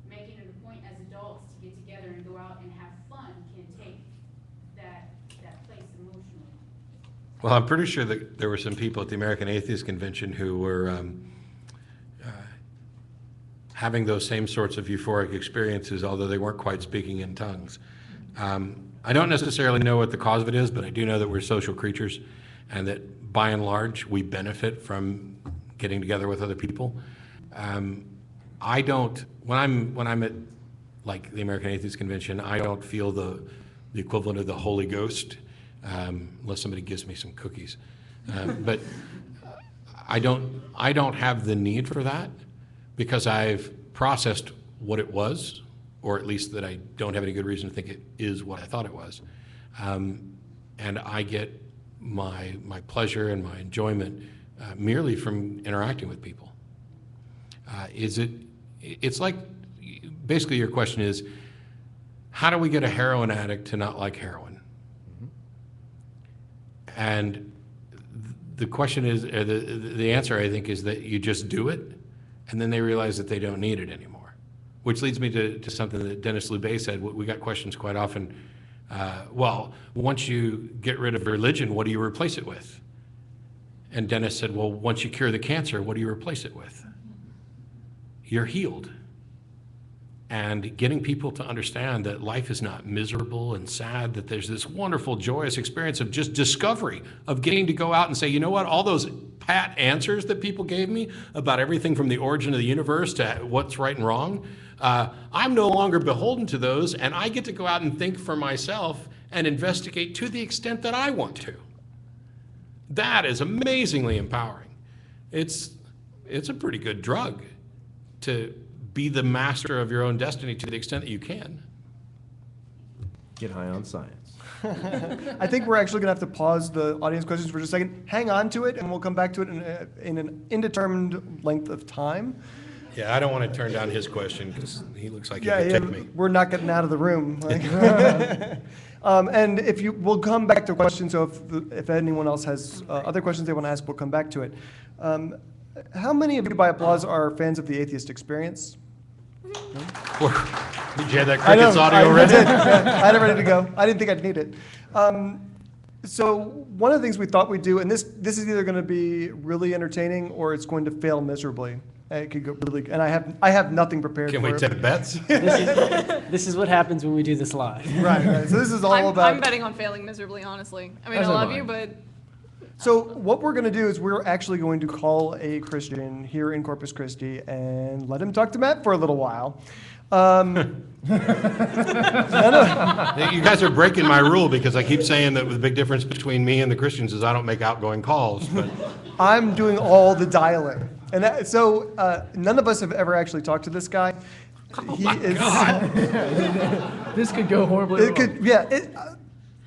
making it a point as adults to get together and go out and have fun can take that place emotionally? Well, I'm pretty sure that there were some people at the American Atheist Convention who were having those same sorts of euphoric experiences, although they weren't quite speaking in tongues. I don't necessarily know what the cause of it is, but I do know that we're social creatures, and that by and large we benefit from getting together with other people. I don't, when I'm at like the American Atheist Convention, I don't feel the equivalent of the Holy Ghost, unless somebody gives me some cookies. But I don't have the need for that, because I've processed what it was, or at least that I don't have any good reason to think it is what I thought it was. And I get my pleasure and my enjoyment merely from interacting with people. It's like, basically your question is, how do we get a heroin addict to not like heroin? And the question is, the answer I think is that you just do it, and then they realize that they don't need it anymore. Which leads me to something that Dennis Loubet said. We got questions quite often. Well, once you get rid of religion, what do you replace it with? And Dennis said, well, once you cure the cancer, what do you replace it with? You're healed. And getting people to understand that life is not miserable and sad, that there's this wonderful, joyous experience of just discovery, of getting to go out and say, you know what, all those pat answers that people gave me about everything from the origin of the universe to what's right and wrong, I'm no longer beholden to those, and I get to go out and think for myself and investigate to the extent that I want to. That is amazingly empowering. It's a pretty good drug to be the master of your own destiny to the extent that you can. Get high on science. I think we're actually going to have to pause the audience questions for just a second. Hang on to it, and we'll come back to it in an indeterminate length of time. Yeah, I don't want to turn down his question because he looks like he could kick me. We're not getting out of the room. And we'll come back to questions. So if anyone else has other questions they want to ask, we'll come back to it. How many of you, by applause, are fans of the Atheist Experience? Did you have that Cricket's audio ready? I had it ready to go. I didn't think I'd need it. So one of the things we thought we'd do, and this is either going to be really entertaining or it's going to fail miserably. It could go really, and I have nothing prepared. Can for we it. take bets? This is what happens when we do this live. Right. So this is all about. I'm betting on failing miserably, honestly. I mean, As I am love I. you, but So what we're going to do is we're actually going to call a Christian here in Corpus Christi and let him talk to Matt for a little while. You guys are breaking my rule because I keep saying that the big difference between me and the Christians is I don't make outgoing calls, but I'm doing all the dialing. And none of us have ever actually talked to this guy. This could go horribly wrong. It could, yeah.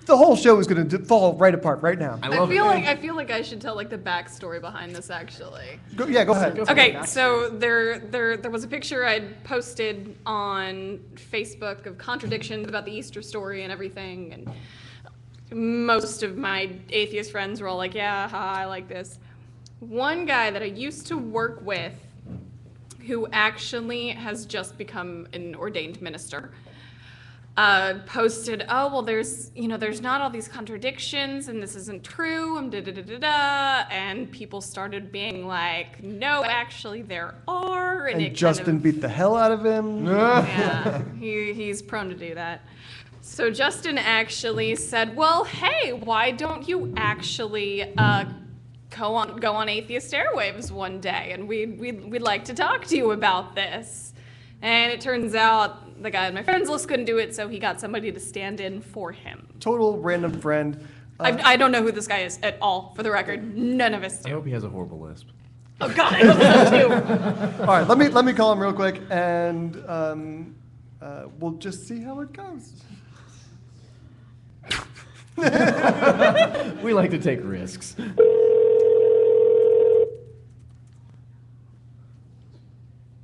The whole show is going to fall right apart right now. I feel like I should tell like the backstory behind this actually. Go ahead. Okay, so there was a picture I'd posted on Facebook of contradictions about the Easter story and everything, and most of my atheist friends were all like, "Yeah, I like this." One guy that I used to work with, who actually has just become an ordained minister, posted, "Oh, well, there's not all these contradictions, and this isn't true, and and people started being like, "No, actually, there are." And Justin beat the hell out of him. Yeah, he's prone to do that. So Justin actually said, "Well, hey, why don't you actually go on Atheist Airwaves one day, and we'd like to talk to you about this." And it turns out the guy on my friends list couldn't do it, so he got somebody to stand in for him. Total random friend. I don't know who this guy is at all, for the record. None of us do. I hope he has a horrible lisp. Oh God, I hope so too. All right, let me call him real quick, and we'll just see how it goes. We like to take risks.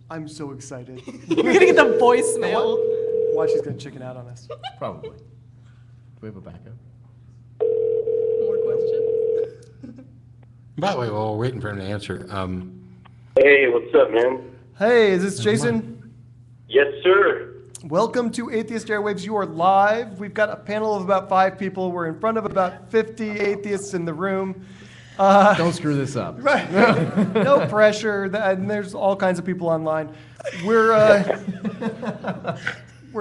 I'm so excited. We're gonna get the voicemail. Watch, she's gonna chicken out on us. Probably. Do we have a backup? More questions? by the way, while we're waiting for him to answer, Hey, what's up, man? Hey, is this Jason? Yes, sir. Welcome to Atheist Airwaves. You are live. We've got a panel of about 5 people. We're in front of about 50 atheists in the room. Don't screw this up. Right. No pressure. And there's all kinds of people online. We're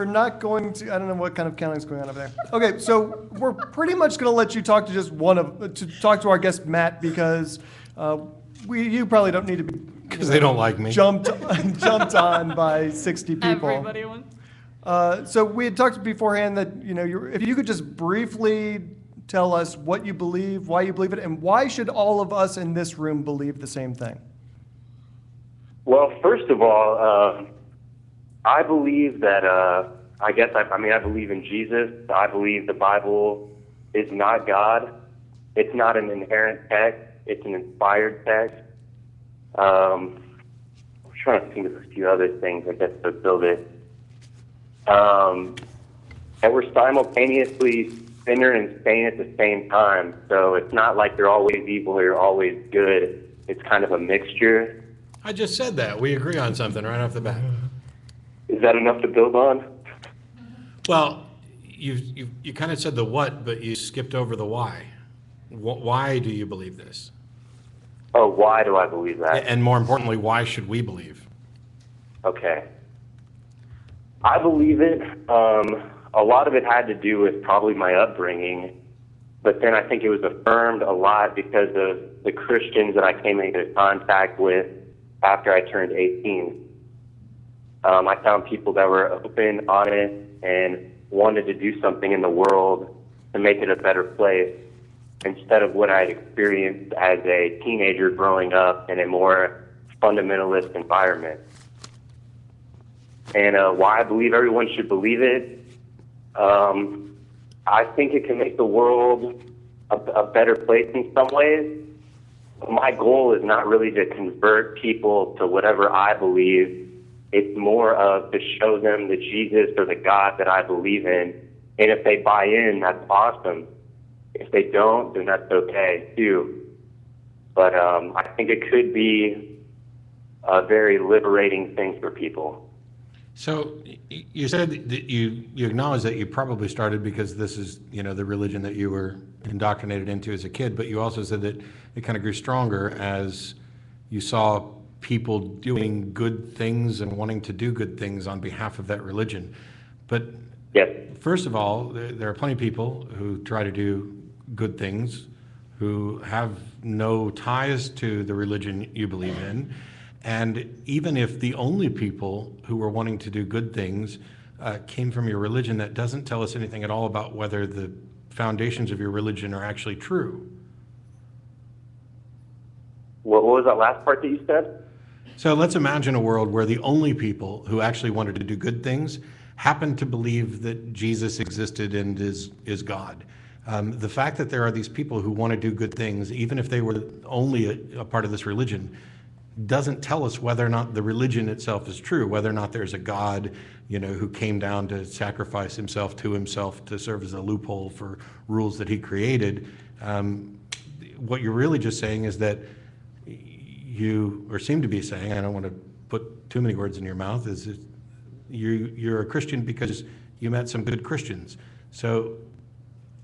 not going to. I don't know what kind of counting is going on over there. Okay, so we're pretty much going to let you talk to just talk to our guest Matt, because you probably don't need to be because they don't like me. Jumped on by 60 people. Everybody wants. So we had talked beforehand that if you could just briefly tell us what you believe, why you believe it, and why should all of us in this room believe the same thing? Well, first of all, I believe that, I believe in Jesus. I believe the Bible is not God. It's not an inherent text. It's an inspired text. I'm trying to think of a few other things, I guess, to build it. And we're simultaneously sinner and saint at the same time. So it's not like you're always evil or you're always good. It's kind of a mixture. I just said that. We agree on something right off the bat. Is that enough to build on? Well, you kind of said the what, but you skipped over the why. Why do you believe this? Oh, why do I believe that? And more importantly, why should we believe? Okay. I believe it. A lot of it had to do with probably my upbringing, but then I think it was affirmed a lot because of the Christians that I came into contact with after I turned 18. I found people that were open, honest, and wanted to do something in the world to make it a better place instead of what I had experienced as a teenager growing up in a more fundamentalist environment. And why I believe everyone should believe it, I think it can make the world a better place in some ways. My goal is not really to convert people to whatever I believe. It's more of to show them the Jesus or the God that I believe in. And if they buy in, that's awesome. If they don't, then that's okay too. But I think it could be a very liberating thing for people. So you said that you acknowledge that you probably started because this is, the religion that you were indoctrinated into as a kid, but you also said that it kind of grew stronger as you saw people doing good things and wanting to do good things on behalf of that religion. But yes. First of all, there are plenty of people who try to do good things who have no ties to the religion you believe in. And even if the only people who were wanting to do good things came from your religion, that doesn't tell us anything at all about whether the foundations of your religion are actually true. What was that last part that you said? So let's imagine a world where the only people who actually wanted to do good things happened to believe that Jesus existed and is God. The fact that there are these people who want to do good things, even if they were only a part of this religion, doesn't tell us whether or not the religion itself is true, whether or not there's a God, who came down to sacrifice himself to serve as a loophole for rules that he created. What you're really just saying is that you, or seem to be saying, I don't want to put too many words in your mouth, is that you're a Christian because you met some good Christians. So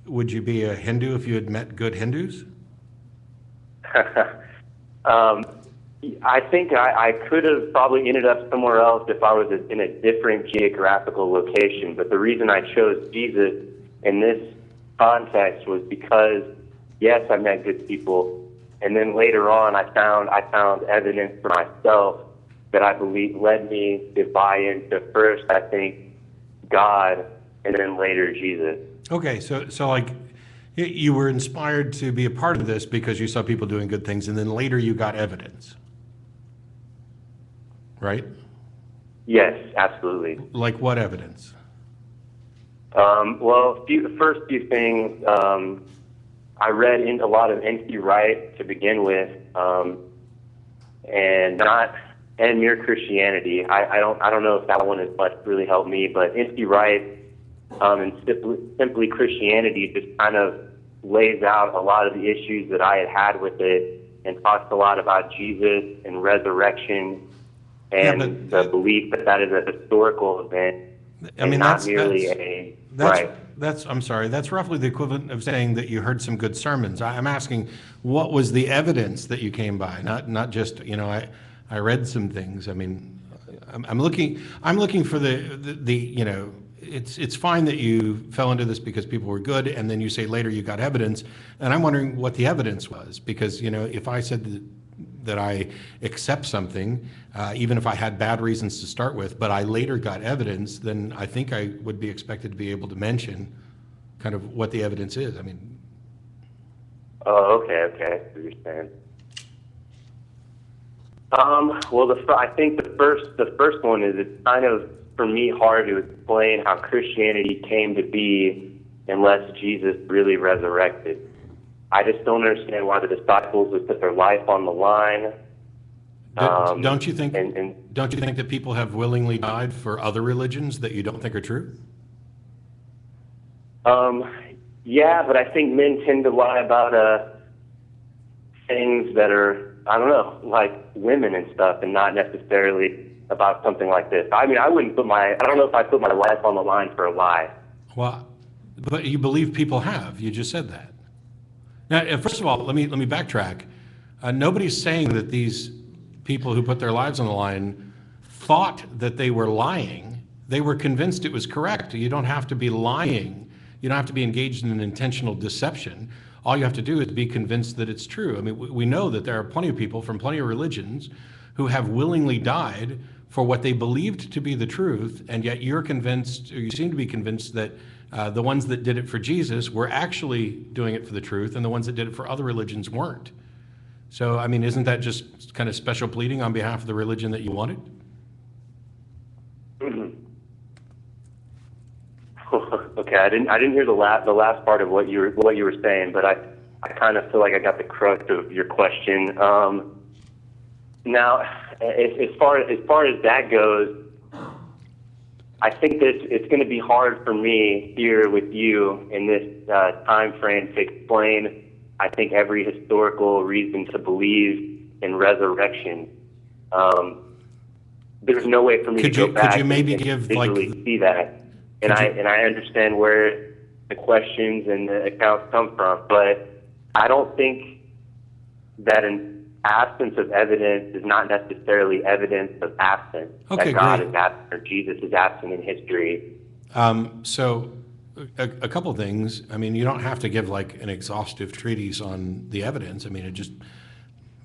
would you be a Hindu if you had met good Hindus? I think I could have probably ended up somewhere else if I was in a different geographical location. But the reason I chose Jesus in this context was because, yes, I met good people. And then later on, I found evidence for myself that I believe led me to buy into first, I think, God, and then later Jesus. Okay, so like you were inspired to be a part of this because you saw people doing good things, and then later you got evidence, right? Yes, absolutely. Like what evidence? Well, the first few things, I read a lot of N.T. Wright to begin with, and Mere Christianity. I don't know if that one has really helped me, but N.T. Wright and Simply Christianity just kind of lays out a lot of the issues that I had with it, and talks a lot about Jesus and resurrection and the belief that is a historical event, and not merely a right. I'm sorry, that's roughly the equivalent of saying that you heard some good sermons. I'm asking, what was the evidence that you came by? Not just, I read some things. I mean, I'm looking for the it's fine that you fell into this because people were good, and then you say later you got evidence, and I'm wondering what the evidence was, because, if I said that I accept something, even if I had bad reasons to start with, but I later got evidence, then I think I would be expected to be able to mention kind of what the evidence is. I mean. Oh, okay, I understand. Well, I think the first one is, it's kind of, for me, hard to explain how Christianity came to be unless Jesus really resurrected. I just don't understand why the disciples would put their life on the line. Don't you think that people have willingly died for other religions that you don't think are true? Yeah, but I think men tend to lie about things that are, I don't know, like women and stuff, and not necessarily about something like this. I mean, I don't know if I put my life on the line for a lie. Well, but you believe people have. You just said that. Now, first of all, let me backtrack. Nobody's saying that these people who put their lives on the line thought that they were lying. They were convinced it was correct. You don't have to be lying. You don't have to be engaged in an intentional deception. All you have to do is be convinced that it's true. I mean, we know that there are plenty of people from plenty of religions who have willingly died for what they believed to be the truth, and yet you're convinced, or you seem to be convinced, that the ones that did it for Jesus were actually doing it for the truth, and the ones that did it for other religions weren't. So, I mean, isn't that just kind of special pleading on behalf of the religion that you wanted? Okay, I didn't hear the last part of what you were saying, but I kind of feel like I got the crux of your question. Now, as far as that goes, I think that it's going to be hard for me here with you in this time frame to explain, I think, every historical reason to believe in resurrection. There's no way for me to go back and visually see that. And I understand where the questions and the accounts come from, but I don't think that an absence of evidence is not necessarily evidence of absence. Okay, that God great. is absent or Jesus is absent in history. So a couple things. I mean, you don't have to give like an exhaustive treatise on the evidence. I mean,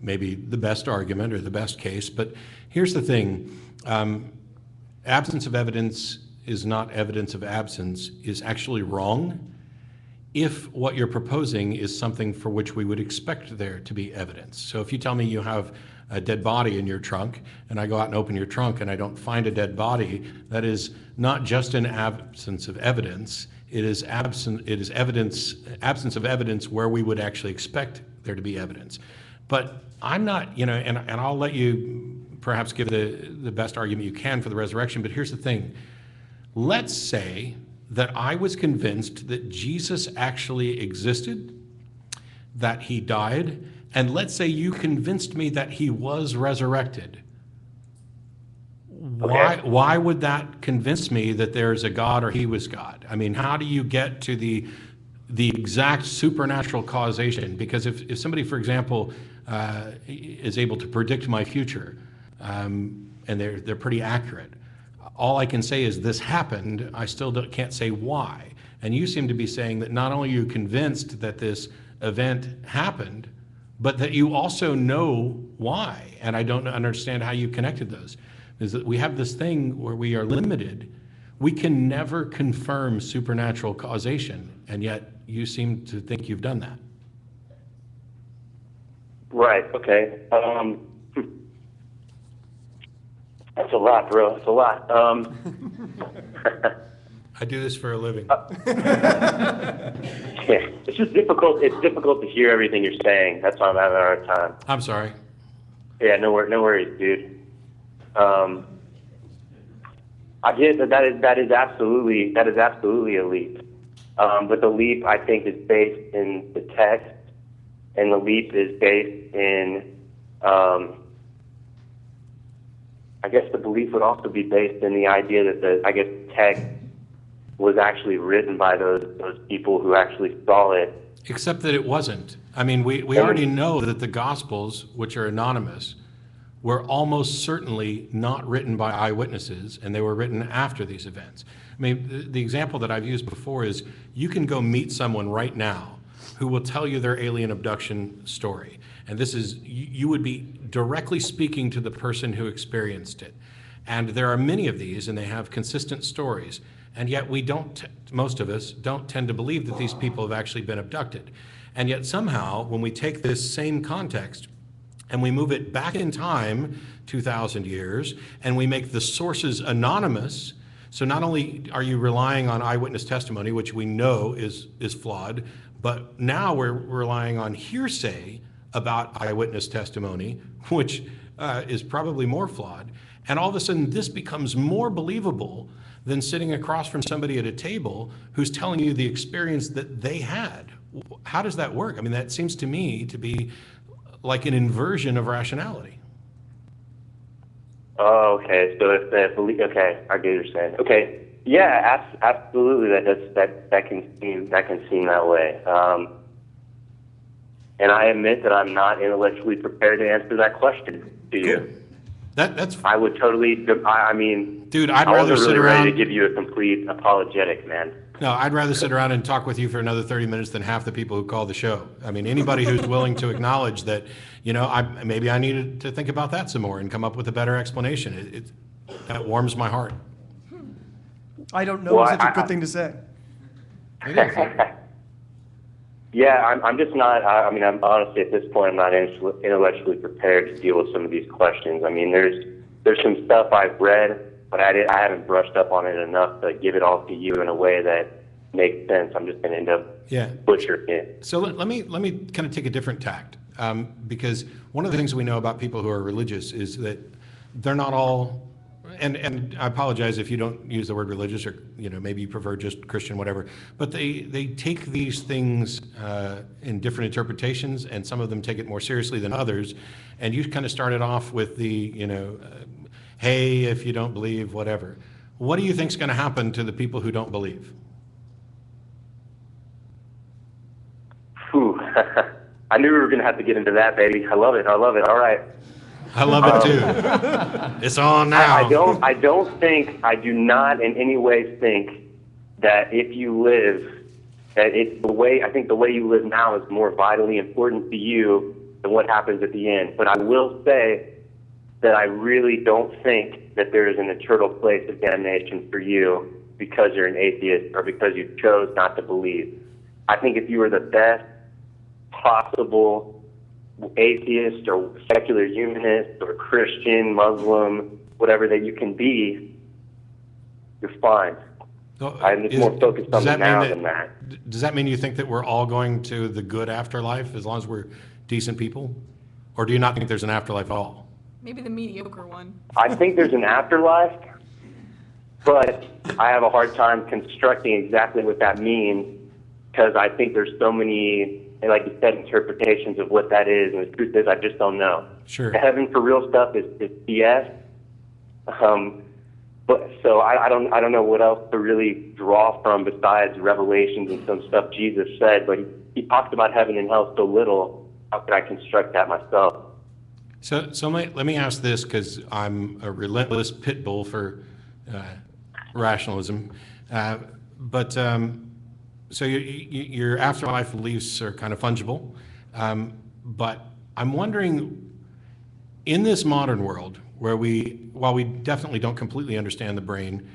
maybe the best argument or the best case. But here's the thing. Absence of evidence is not evidence of absence is actually wrong if what you're proposing is something for which we would expect there to be evidence. So if you tell me you have a dead body in your trunk, and I go out and open your trunk and I don't find a dead body, that is not just an absence of evidence, it is absence of evidence where we would actually expect there to be evidence. But I'm not, and I'll let you perhaps give the best argument you can for the resurrection, but here's the thing. Let's say that I was convinced that Jesus actually existed, that he died, and let's say you convinced me that he was resurrected. Why would that convince me that there's a God or he was God? I mean, how do you get to the exact supernatural causation? Because if somebody, for example, is able to predict my future, and they're pretty accurate, all I can say is this happened. I still can't say why. And you seem to be saying that not only are you convinced that this event happened, but that you also know why. And I don't understand how you connected those. Is that we have this thing where we are limited. We can never confirm supernatural causation, and yet you seem to think you've done that. Right, okay. That's a lot, bro. That's a lot. I do this for a living. Yeah, it's just difficult. It's difficult to hear everything you're saying. That's why I'm having a hard time. I'm sorry. Yeah, no worries, dude. I get that is absolutely a leap. But the leap, I think, is based in the text, and the leap is based in, I guess the belief would also be based in the idea that the text was actually written by those people who actually saw it. Except that it wasn't. I mean, we already know that the Gospels, which are anonymous, were almost certainly not written by eyewitnesses, and they were written after these events. I mean, the example that I've used before is you can go meet someone right now who will tell you their alien abduction story. And this is, you would be directly speaking to the person who experienced it. And there are many of these, and they have consistent stories. And yet we don't, most of us, don't tend to believe that these people have actually been abducted. And yet somehow, when we take this same context and we move it back in time 2,000 years, and we make the sources anonymous, so not only are you relying on eyewitness testimony, which we know is flawed, but now we're relying on hearsay about eyewitness testimony, which is probably more flawed. And all of a sudden, this becomes more believable than sitting across from somebody at a table who's telling you the experience that they had. How does that work? I mean, that seems to me to be like an inversion of rationality. Oh, okay. So if the belief, okay, I get what you're saying. Okay, yeah, absolutely. That can seem that way. And I admit that I'm not intellectually prepared to answer that question to you. That's. I would totally. I mean, dude, I'd rather sit sit around around to give you a complete apologetic, man. No, I'd rather sit around and talk with you for another 30 minutes than half the people who call the show. I mean, anybody who's willing to acknowledge that, maybe I needed to think about that some more and come up with a better explanation. That warms my heart. I don't know is such a good thing to say. It is. Yeah, I'm just not. I'm honestly at this point, I'm not intellectually prepared to deal with some of these questions. I mean, there's some stuff I've read, but I haven't brushed up on it enough to give it all to you in a way that makes sense. I'm just going to end up butchering it. So let me kind of take a different tact, because one of the things we know about people who are religious is that they're not all. And I apologize if you don't use the word religious, or maybe you prefer just Christian, whatever. But they take these things in different interpretations, and some of them take it more seriously than others. And you kind of started off with the hey, if you don't believe, whatever. What do you think's going to happen to the people who don't believe? Whew. I knew we were going to have to get into that, baby. I love it. All right. I love it too. It's on now. I do not in any way think that if you live, that it's the way, I think the way you live now is more vitally important to you and what happens at the end. But I will say that I really don't think that there is an eternal place of damnation for you because you're an atheist or because you chose not to believe. I think if you were the best possible atheist or secular humanist or Christian, Muslim, whatever that you can be, you're fine. So, I'm just more focused on the now than that. Does that mean you think that we're all going to the good afterlife as long as we're decent people? Or do you not think there's an afterlife at all? Maybe the mediocre one. I think there's an afterlife, but I have a hard time constructing exactly what that means because I think there's so many, like you said, interpretations of what that is, and the truth is I just don't know. Sure. The heaven for real stuff is BS. But so I don't know what else to really draw from besides Revelations and some stuff Jesus said, but he talked about heaven and hell so little. How could I construct that myself? So let me ask this, because I'm a relentless pit bull for rationalism. So your afterlife beliefs are kind of fungible. But I'm wondering, in this modern world, where while we definitely don't completely understand the brain,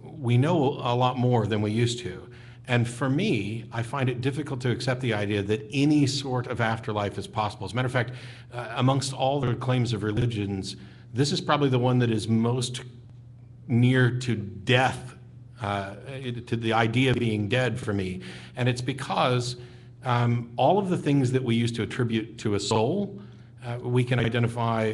we know a lot more than we used to. And for me, I find it difficult to accept the idea that any sort of afterlife is possible. As a matter of fact, amongst all the claims of religions, this is probably the one that is most near to death, to the idea of being dead for me. And it's because all of the things that we used to attribute to a soul, we can identify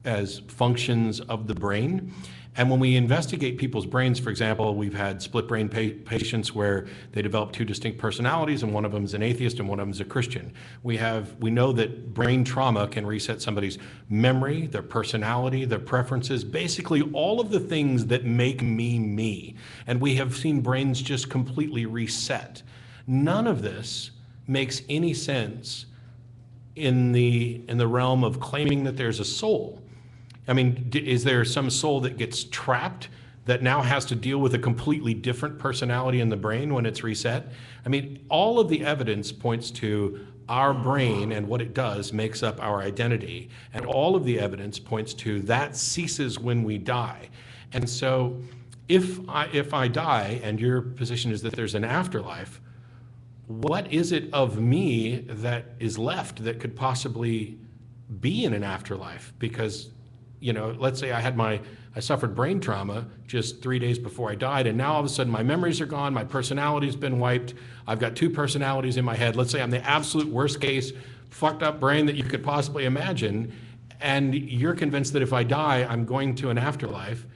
as functions of the brain. And when we investigate people's brains, for example, we've had split brain patients where they develop two distinct personalities, and one of them is an atheist and one of them is a Christian. We know that brain trauma can reset somebody's memory, their personality, their preferences, basically all of the things that make me me. And we have seen brains just completely reset. None of this makes any sense in the realm of claiming that there's a soul. I mean, is there some soul that gets trapped that now has to deal with a completely different personality in the brain when it's reset? I mean, all of the evidence points to our brain, and what it does makes up our identity. And all of the evidence points to that ceases when we die. And so if I die, and your position is that there's an afterlife, what is it of me that is left that could possibly be in an afterlife? Because, you know, let's say I suffered brain trauma just 3 days before I died, and now all of a sudden my memories are gone, my personality's been wiped, I've got two personalities in my head. Let's say I'm the absolute worst case, fucked up brain that you could possibly imagine, and you're convinced that if I die, I'm going to an afterlife,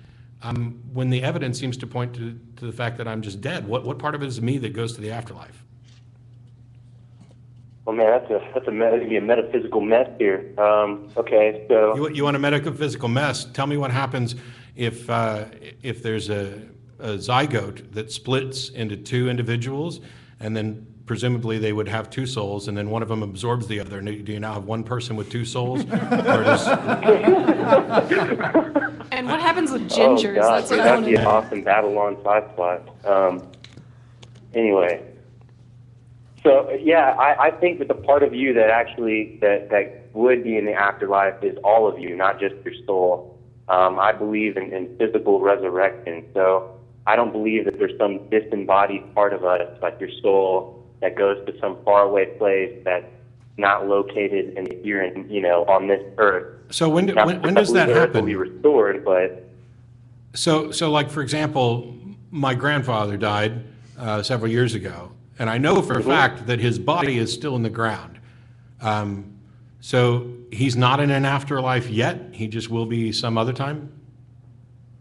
when the evidence seems to point to the fact that I'm just dead. What part of it is me that goes to the afterlife? Well, man, that's a metaphysical mess here. Okay, so You want a metaphysical mess? Tell me what happens if there's a zygote that splits into two individuals, and then presumably they would have two souls, and then one of them absorbs the other. Do you now have one person with two souls? And what happens with gingers? Oh, God, That's what I that'd want be to an know. awesome Babylon side plot. Anyway. So yeah, I think that the part of you that actually that would be in the afterlife is all of you, not just your soul. I believe in physical resurrection, so I don't believe that there's some disembodied part of us, like your soul, that goes to some faraway place that's not located here on this earth. So when Now, does that the earth will happen? be restored, but So like, for example, my grandfather died several years ago, and I know for a fact that his body is still in the ground. So he's not in an afterlife yet? He just will be some other time?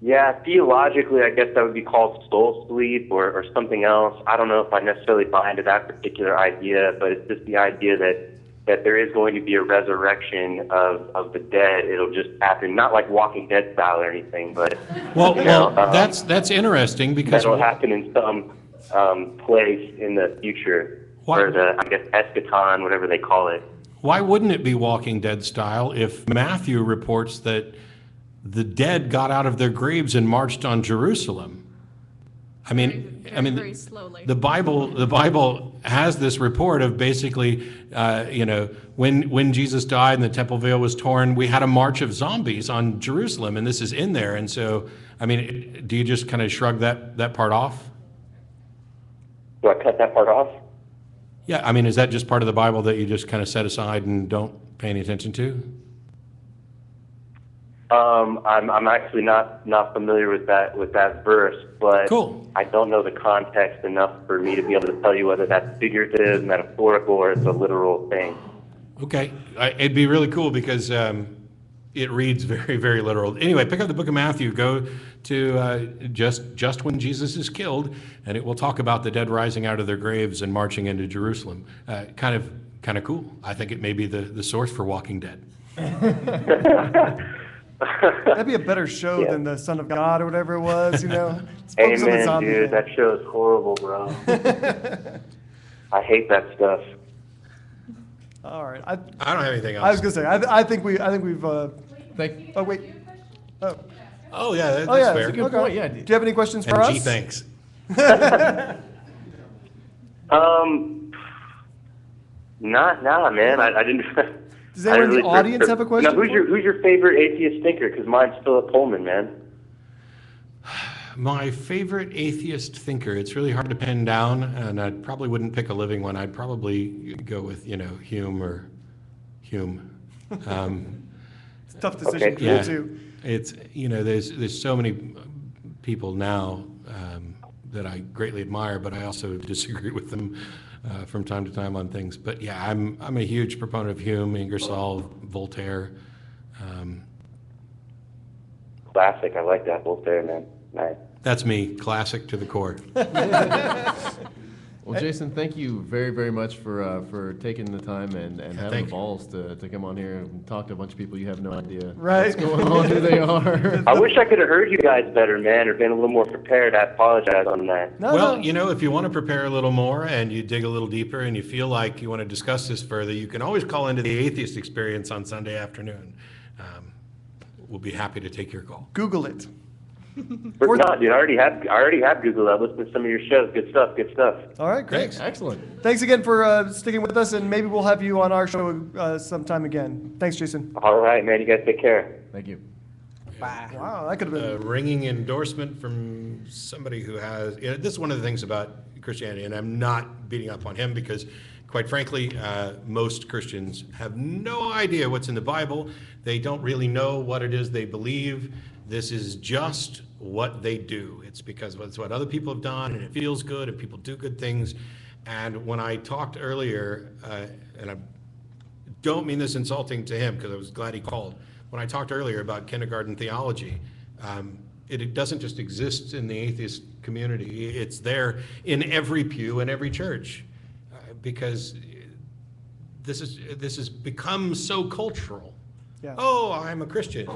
yeah, theologically, I guess that would be called soul sleep or something else. I don't know if I necessarily buy into that particular idea, but it's just the idea that there is going to be a resurrection of the dead. It'll just happen, not like Walking Dead style or anything, but that's interesting because that'll happen in some place in the future, or the, I guess, eschaton, whatever they call it. why wouldn't it be Walking Dead style if Matthew reports that the dead got out of their graves and marched on Jerusalem? I mean, Very slowly. the Bible has this report of basically, when Jesus died and the temple veil was torn, we had a march of zombies on Jerusalem, and this is in there. And so, I mean, do you just kind of shrug that part off? Do I cut that part off? Yeah, I mean, is that just part of the Bible that you just kind of set aside and don't pay any attention to? I'm actually not familiar with that verse, but Cool. I don't know the context enough for me to be able to tell you whether that's figurative, metaphorical, or it's a literal thing. Okay, it'd be really cool because it reads very, very literal. Anyway, pick up the book of Matthew, go to just when Jesus is killed, and it will talk about the dead rising out of their graves and marching into Jerusalem. Kind of cool. I think it may be the source for Walking Dead. That'd be a better show than the Son of God or whatever it was, you know? Let's focus on the Amen, zombie dude. thing. That show is horrible, bro. I hate that stuff. All right. I don't have anything else. I was gonna say, I think we've. Thank. Oh wait. Oh. Oh yeah, that's Oh yeah. fair. That's a good Okay. point, yeah. Do you have any questions for And us? gee, thanks. Not now, man. I didn't. Does anyone in the audience have a question? Now, who's your favorite atheist thinker? Because mine's Philip Pullman, man. My favorite atheist thinker, it's really hard to pin down, and I probably wouldn't pick a living one. I'd probably go with, Hume or Hume. It's a tough decision for yeah, you too. it's, there's so many people now that I greatly admire, but I also disagree with them from time to time on things. But yeah, I'm a huge proponent of Hume, Ingersoll, Voltaire. Classic. I like that Voltaire, man. Nice. That's me, classic to the core. Well, Jason, thank you very, very much for taking the time and having thank the you. balls to come on here and talk to a bunch of people you have no idea Right. what's going on, who they are. I wish I could have heard you guys better, man, or been a little more prepared. I apologize on that. No, Well, no. if you want to prepare a little more and you dig a little deeper and you feel like you want to discuss this further, you can always call into the Atheist Experience on Sunday afternoon. We'll be happy to take your call. Google it. But no, dude, I already have Google. I've listened to some of your shows. Good stuff. Good stuff. All right, great. Thanks. Excellent. Thanks again for sticking with us, and maybe we'll have you on our show sometime again. Thanks, Jason. All right, man. You guys take care. Thank you. Wow, that could have A been. ringing endorsement from somebody who has, this is one of the things about Christianity, and I'm not beating up on him because, quite frankly, most Christians have no idea what's in the Bible. They don't really know what it is they believe. This is just what they do. It's because it's what other people have done, and it feels good, and people do good things. And when I talked earlier, and I don't mean this insulting to him because I was glad he called. When I talked earlier about kindergarten theology, it doesn't just exist in the atheist community. It's there in every pew in every church because this has become so cultural. Yeah. Oh, I'm a Christian.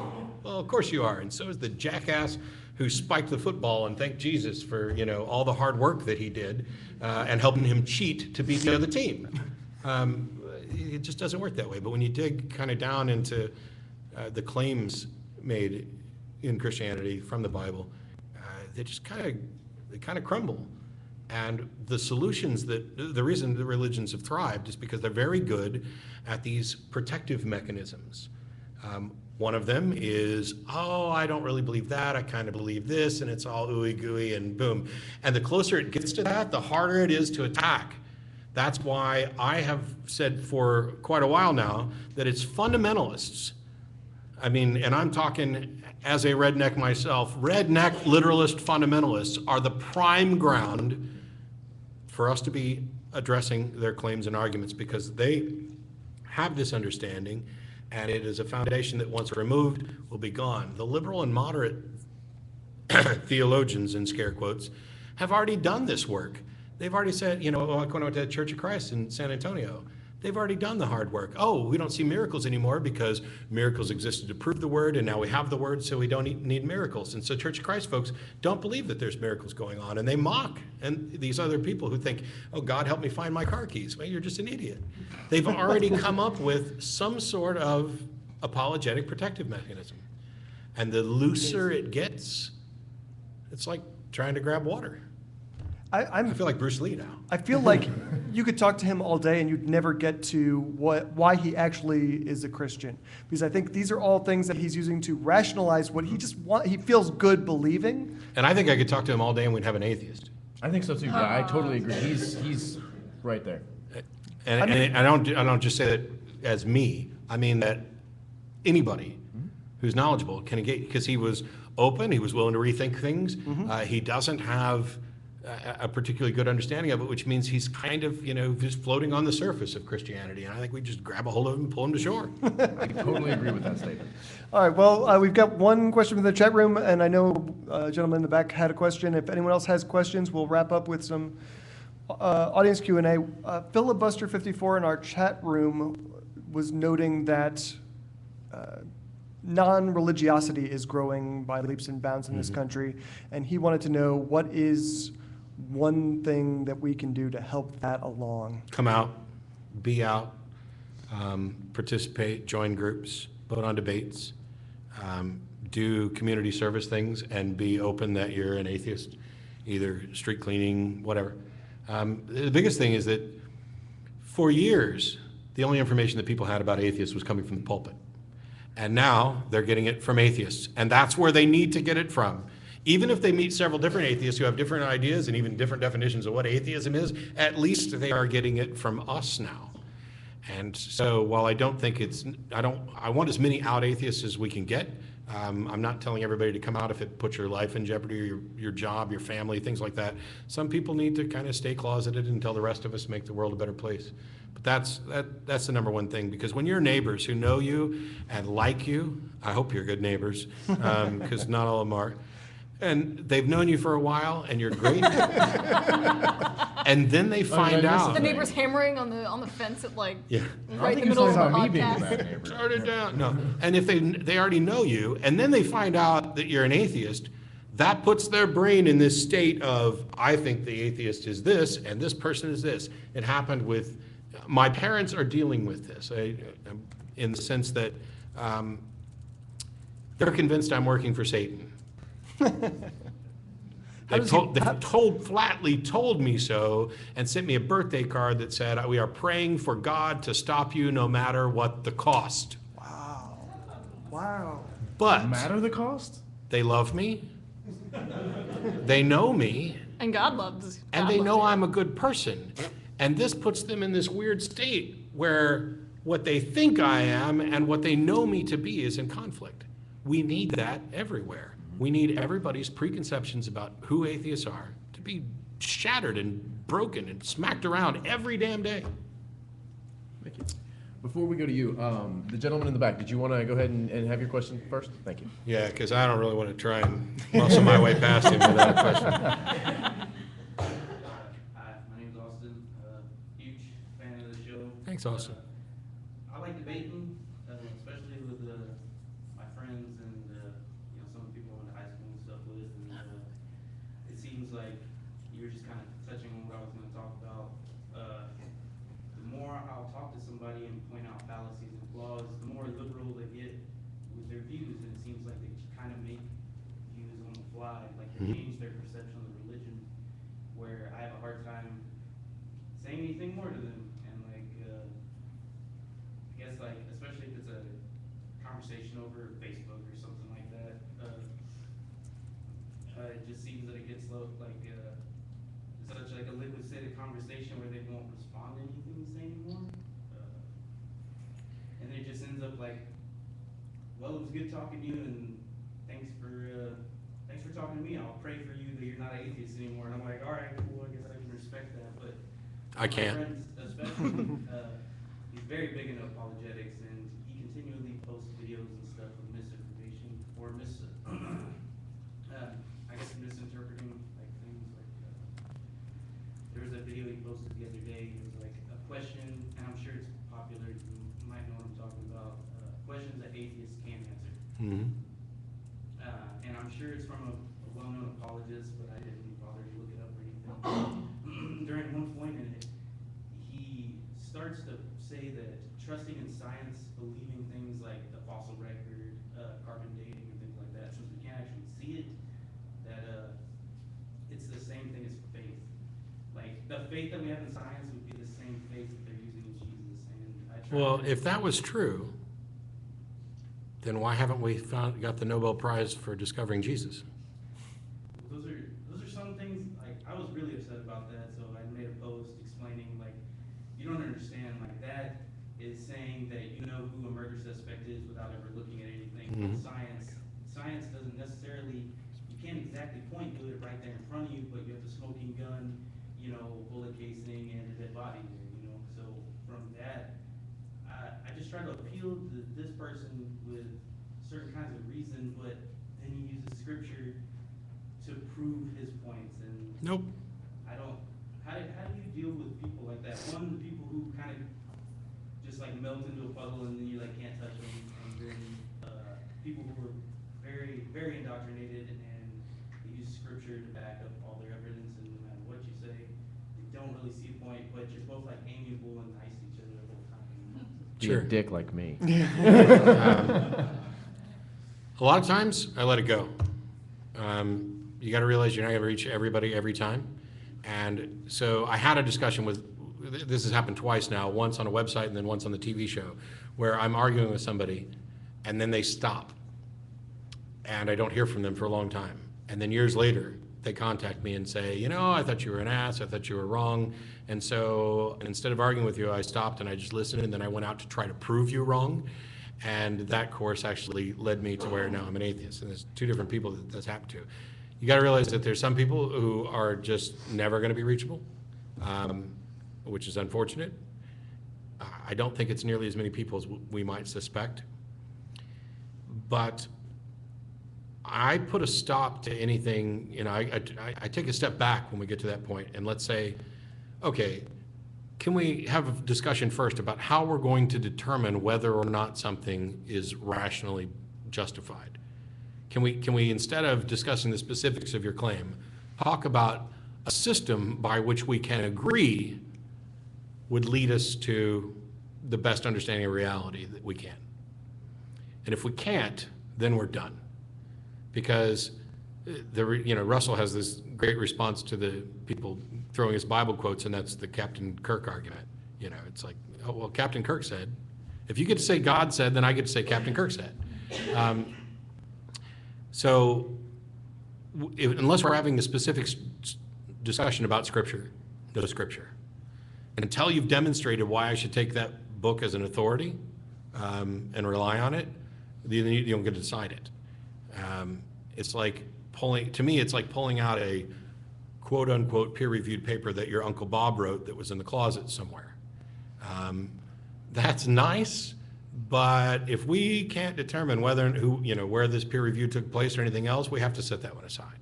Well, of course you are, and so is the jackass who spiked the football and thanked Jesus for all the hard work that he did and helping him cheat to beat the other team. It just doesn't work that way. But when you dig kind of down into the claims made in Christianity from the Bible, they just kind of crumble. And the solutions the reason the religions have thrived is because they're very good at these protective mechanisms. One of them is, I don't really believe that, I kind of believe this, and it's all ooey gooey and boom. And the closer it gets to that, the harder it is to attack. That's why I have said for quite a while now that it's fundamentalists. I mean, and I'm talking as a redneck myself, redneck literalist fundamentalists are the prime ground for us to be addressing their claims and arguments because they have this understanding, and it is a foundation that once removed will be gone. The liberal and moderate theologians, in scare quotes, have already done this work. They've already said, like when I went to Church of Christ in San Antonio, they've already done the hard work. Oh, we don't see miracles anymore because miracles existed to prove the word, and now we have the word, so we don't need miracles. And so Church of Christ folks don't believe that there's miracles going on, and they mock and these other people who think, oh, God, help me find my car keys. Well, you're just an idiot. They've already come up with some sort of apologetic protective mechanism. And the looser it gets, it's like trying to grab water. I feel like Bruce Lee now. I feel like you could talk to him all day and you'd never get to why he actually is a Christian. Because I think these are all things that he's using to rationalize what he feels good believing. And I think I could talk to him all day and we'd have an atheist. I think so too. Yeah, I totally agree. He's right there. And I don't just say that as me. I mean that anybody who's knowledgeable can engage, because he was open, he was willing to rethink things. He doesn't have a particularly good understanding of it, which means he's kind of, just floating on the surface of Christianity. And I think we just grab a hold of him and pull him to shore. I totally agree with that statement. All right, well, we've got one question from the chat room, and I know a gentleman in the back had a question. If anyone else has questions, we'll wrap up with some audience Q&A. Filibuster54 in our chat room was noting that non-religiosity is growing by leaps and bounds in this country, and he wanted to know what is one thing that we can do to help that along. Come out, be out, participate, join groups, vote on debates, do community service things, and be open that you're an atheist, either street cleaning, whatever. The biggest thing is that for years, the only information that people had about atheists was coming from the pulpit. And now they're getting it from atheists. And that's where they need to get it from. Even if they meet several different atheists who have different ideas and even different definitions of what atheism is, at least they are getting it from us now. And so while I don't think I want as many out atheists as we can get. I'm not telling everybody to come out if it puts your life in jeopardy, or your job, your family, things like that. Some people need to kind of stay closeted until the rest of us make the world a better place. But that's the number one thing, because when your neighbors who know you and like you, I hope you're good neighbors, because not all of them are, and they've known you for a while and you're great, and then they find out. The neighbor's hammering on the fence at right in the it's middle of the about me being a podcast. bad neighbor. Turn it down. No. And if they already know you, and then they find out that you're an atheist, that puts their brain in this state of, I think the atheist is this, and this person is this. It happened with, my parents are dealing with this, in the sense that they're convinced I'm working for Satan. They've flatly told me so, and sent me a birthday card that said, we are praying for God to stop you no matter what the cost. Wow. But No matter the cost? they love me, they know me, And God loves. and God they loves know you. I'm a good person. And this puts them in this weird state where what they think I am and what they know me to be is in conflict. We need that everywhere. We need everybody's preconceptions about who atheists are to be shattered and broken and smacked around every damn day. Thank you. Before we go to you, the gentleman in the back, did you want to go ahead and have your question first? Thank you. Yeah, because I don't really want to try and muscle my way past him without a question. Hi, my name's Austin. Huge fan of the show. Thanks, Austin. I like debating, especially with my friends and some of the people I went to high school and stuff with. And it seems like you were just kind of touching on what I was going to talk about. The more I'll talk to somebody and point out fallacies and flaws, the more liberal they get with their views. And it seems like they kind of make views on the fly, like they change their perception of the religion, where I have a hard time saying anything more to them. And I guess especially if it's a conversation over Facebook or something like that, it just seems that it gets such a liquid state of conversation where they won't respond to anything you say anymore. And then it just ends up like, well, it was good talking to you, and thanks for talking to me. I'll pray for you that you're not an atheist anymore. And I'm like, all right, cool, I guess I can respect that. But I can't. my friend especially, he's very big into apologetics, and he continually posts videos and stuff of misinformation or I guess misinterpreting things. There was a video he posted the other day. It was like a question, and I'm sure it's popular. You might know what I'm talking about. Questions that atheists can't answer. Mm-hmm. And I'm sure it's from a well-known apologist, but I didn't bother to look it up or anything. During one point in it, he starts to say that trusting in science, believing things like the fossil record, carbon dating, and things like that, since we can't actually see it, that it's the same thing as faith. Like, the faith that we have in science would be the face that they're using is Jesus. And I try Well, to- if that was true, then why haven't we got the Nobel Prize for discovering Jesus? Those are some things, like, I was really upset about that, so I made a post explaining, like, you don't understand, like, that is saying that you know who a murder suspect is without ever looking at anything. Mhm. Science doesn't necessarily, you can't exactly point to it right there in front of you, but you have the smoking gun, bullet casing and a dead body there, so from that, I just try to appeal to this person with certain kinds of reason, but then he uses scripture to prove his points, and Nope. I don't. How do you deal with people like that? One, the people who kind of just like melt into a puddle and then you like can't touch them, and then people who are very, very indoctrinated and they use scripture to back up all their evidence, and no matter what you say, they don't really see a point, but you're both like amiable and nice to each other the whole time. Be Sure. a dick like me. A lot of times, I let it go. You got to realize you're not going to reach everybody every time. And so I had a discussion with, this has happened twice now, once on a website and then once on the TV show, where I'm arguing with somebody and then they stop. And I don't hear from them for a long time. And then years later, they contact me and say, I thought you were an ass, I thought you were wrong. And so instead of arguing with you, I stopped and I just listened, and then I went out to try to prove you wrong. And that course actually led me to where now I'm an atheist. And there's two different people that that's happened to. You got to realize that there's some people who are just never going to be reachable, which is unfortunate. I don't think it's nearly as many people as we might suspect. But I put a stop to anything, I take a step back when we get to that point, and let's say, okay, can we have a discussion first about how we're going to determine whether or not something is rationally justified? Can we, instead of discussing the specifics of your claim, talk about a system by which we can agree would lead us to the best understanding of reality that we can? And if we can't, then we're done. Because Russell has this great response to the people throwing his Bible quotes, and that's the Captain Kirk argument. It's like, oh, well, Captain Kirk said. If you get to say God said, then I get to say Captain Kirk said. Unless we're having a specific discussion about Scripture, no Scripture. And until you've demonstrated why I should take that book as an authority and rely on it, then you don't get to decide it. It's like pulling out a quote unquote peer-reviewed paper that your Uncle Bob wrote that was in the closet somewhere. That's nice, but if we can't determine where this peer review took place or anything else, we have to set that one aside.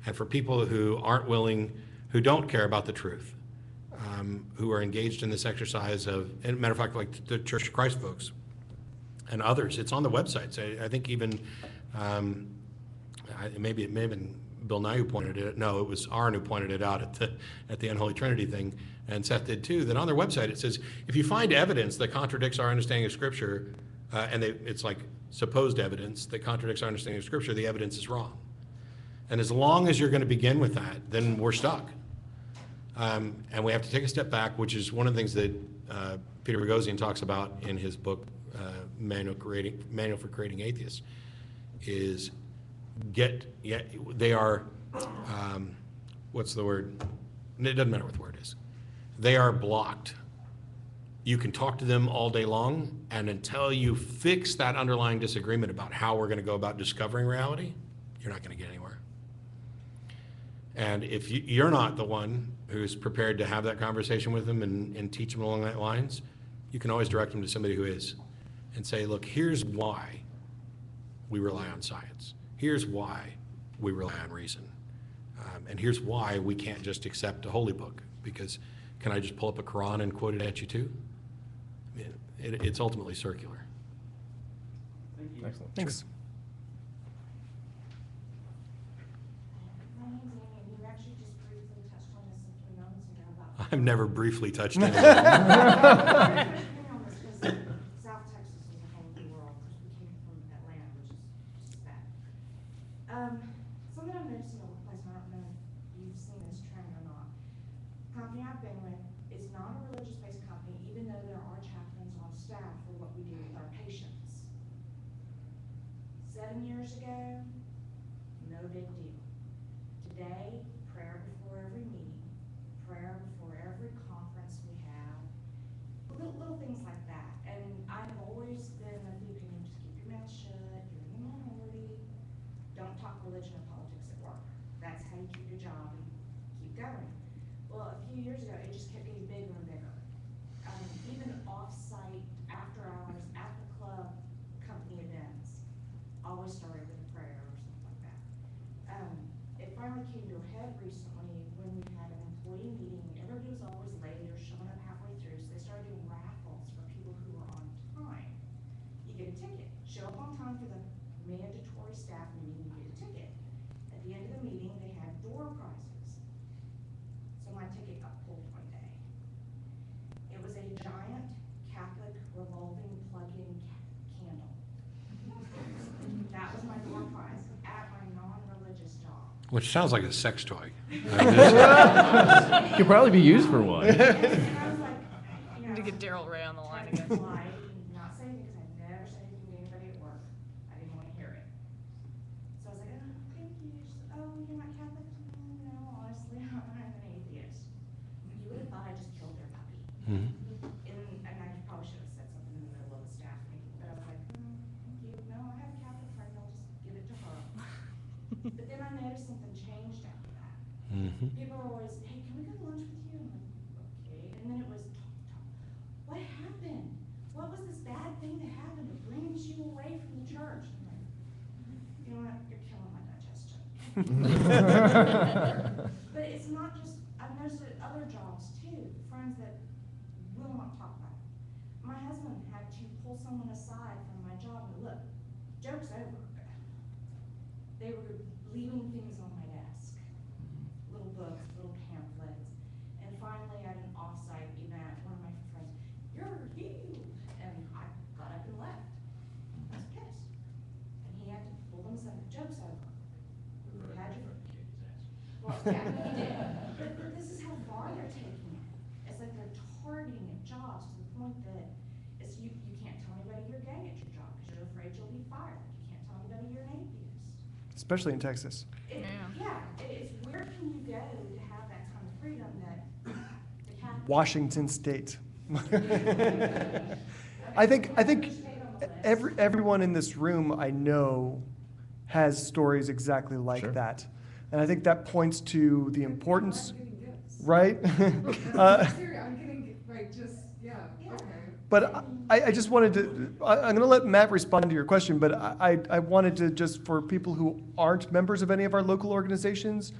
And for people who aren't willing, who don't care about the truth, who are engaged in this exercise of, and matter of fact, like the Church of Christ folks and others, it's on the websites. I think even, maybe it may have been Bill Nye who pointed it. No, it was Aaron who pointed it out at the Unholy Trinity thing, and Seth did too. That on their website it says, if you find evidence that contradicts our understanding of Scripture, it's like supposed evidence that contradicts our understanding of Scripture, the evidence is wrong. And as long as you're going to begin with that, then we're stuck. And we have to take a step back, which is one of the things that Peter Boghossian talks about in his book, Manual for Creating Atheists, is they are, what's the word? It doesn't matter what the word is. They are blocked. You can talk to them all day long, and until you fix that underlying disagreement about how we're going to go about discovering reality, you're not going to get anywhere. And if you're not the one who's prepared to have that conversation with them and teach them along that lines, you can always direct them to somebody who is and say, look, here's why we rely on science. Here's why we rely on reason. And here's why we can't just accept a holy book, because can I just pull up a Quran and quote it at you too? I mean, it's ultimately circular. Thank you. Excellent. Thanks. My name's Amy, and you actually just briefly touched on this a few moments ago about. I've never briefly touched anything. South Texas is a whole new world, because we came from Atlanta, which is just bad. Something I'm noticing at workplace, and I don't know if you've seen this trend or not. Company I've been with is not a religious 7 years ago, no big deal. Today, prayer before every meeting, prayer before every conference we have, little things like that. And I've always been of the opinion, just keep your mouth shut, you're in the minority, don't talk religion or politics at work. That's how you keep your job and keep going. Well, a few years ago, it just kept getting bigger and bigger. Even off-site, after hours, at the club, company events, always started with a prayer or something like that. It finally came to a head recently when we had an employee meeting. Everybody was always late or showing up halfway through, so they started doing raffles for people who were on time. You get a ticket. Show up on time for the mandatory staff meeting, you get a ticket. At the end of the meeting, they had door prizes. So my ticket got pulled one day. It was a giant Catholic revolving plug-in candle. That was my door prize at my non-religious job. Which sounds like a sex toy. Could probably be used for one. And I was like, you know, To get Daryl Ray on the line trying to again. lie and not say anything because I never said anything to anybody at work. I didn't want to hear it. So I was like, oh, thank you. She said, oh, you're not Catholic? No, honestly, I'm an atheist. You would have thought I just killed their puppy. Mhm. And I probably should have said something in the middle of the staff meeting, but I was like, thank you. No, I have a Catholic friend, I'll just give it to her. But then I noticed something changed after that. Mhm. People were always, hey, can we go to lunch with you? I'm like, okay. And then it was, talk. What happened? What was this bad thing that happened that brings you away from the church? I'm like, you know what? You're killing my digestion. But it's not just, I've noticed it at other jobs too, friends that will not talk about it. My husband had to pull someone aside from my job and look, joke's over. They were leaving things on my desk, little books, little pamphlets. And finally at an off-site event, one of my friends, you're healed. And I got up and left. I was pissed. And he had to pull them aside, joke's over. You had your, well, yeah, he did. But this is how far they're taking it. It's like they're targeting at jobs to the point that it's you can't tell anybody you're gay at your job because you're afraid you'll be fired. You can't tell anybody you're an atheist. Especially in Texas. It's where can you go to have that kind of freedom that the Catholic Washington State. I think everyone in this room I know has stories exactly like Sure. that. And I think that points to the importance, I'm getting gifts. right? Seriously, I'm getting, like, just, yeah, okay. But I just wanted to, I'm going to let Matt respond to your question, but I wanted to just, for people who aren't members of any of our local organizations,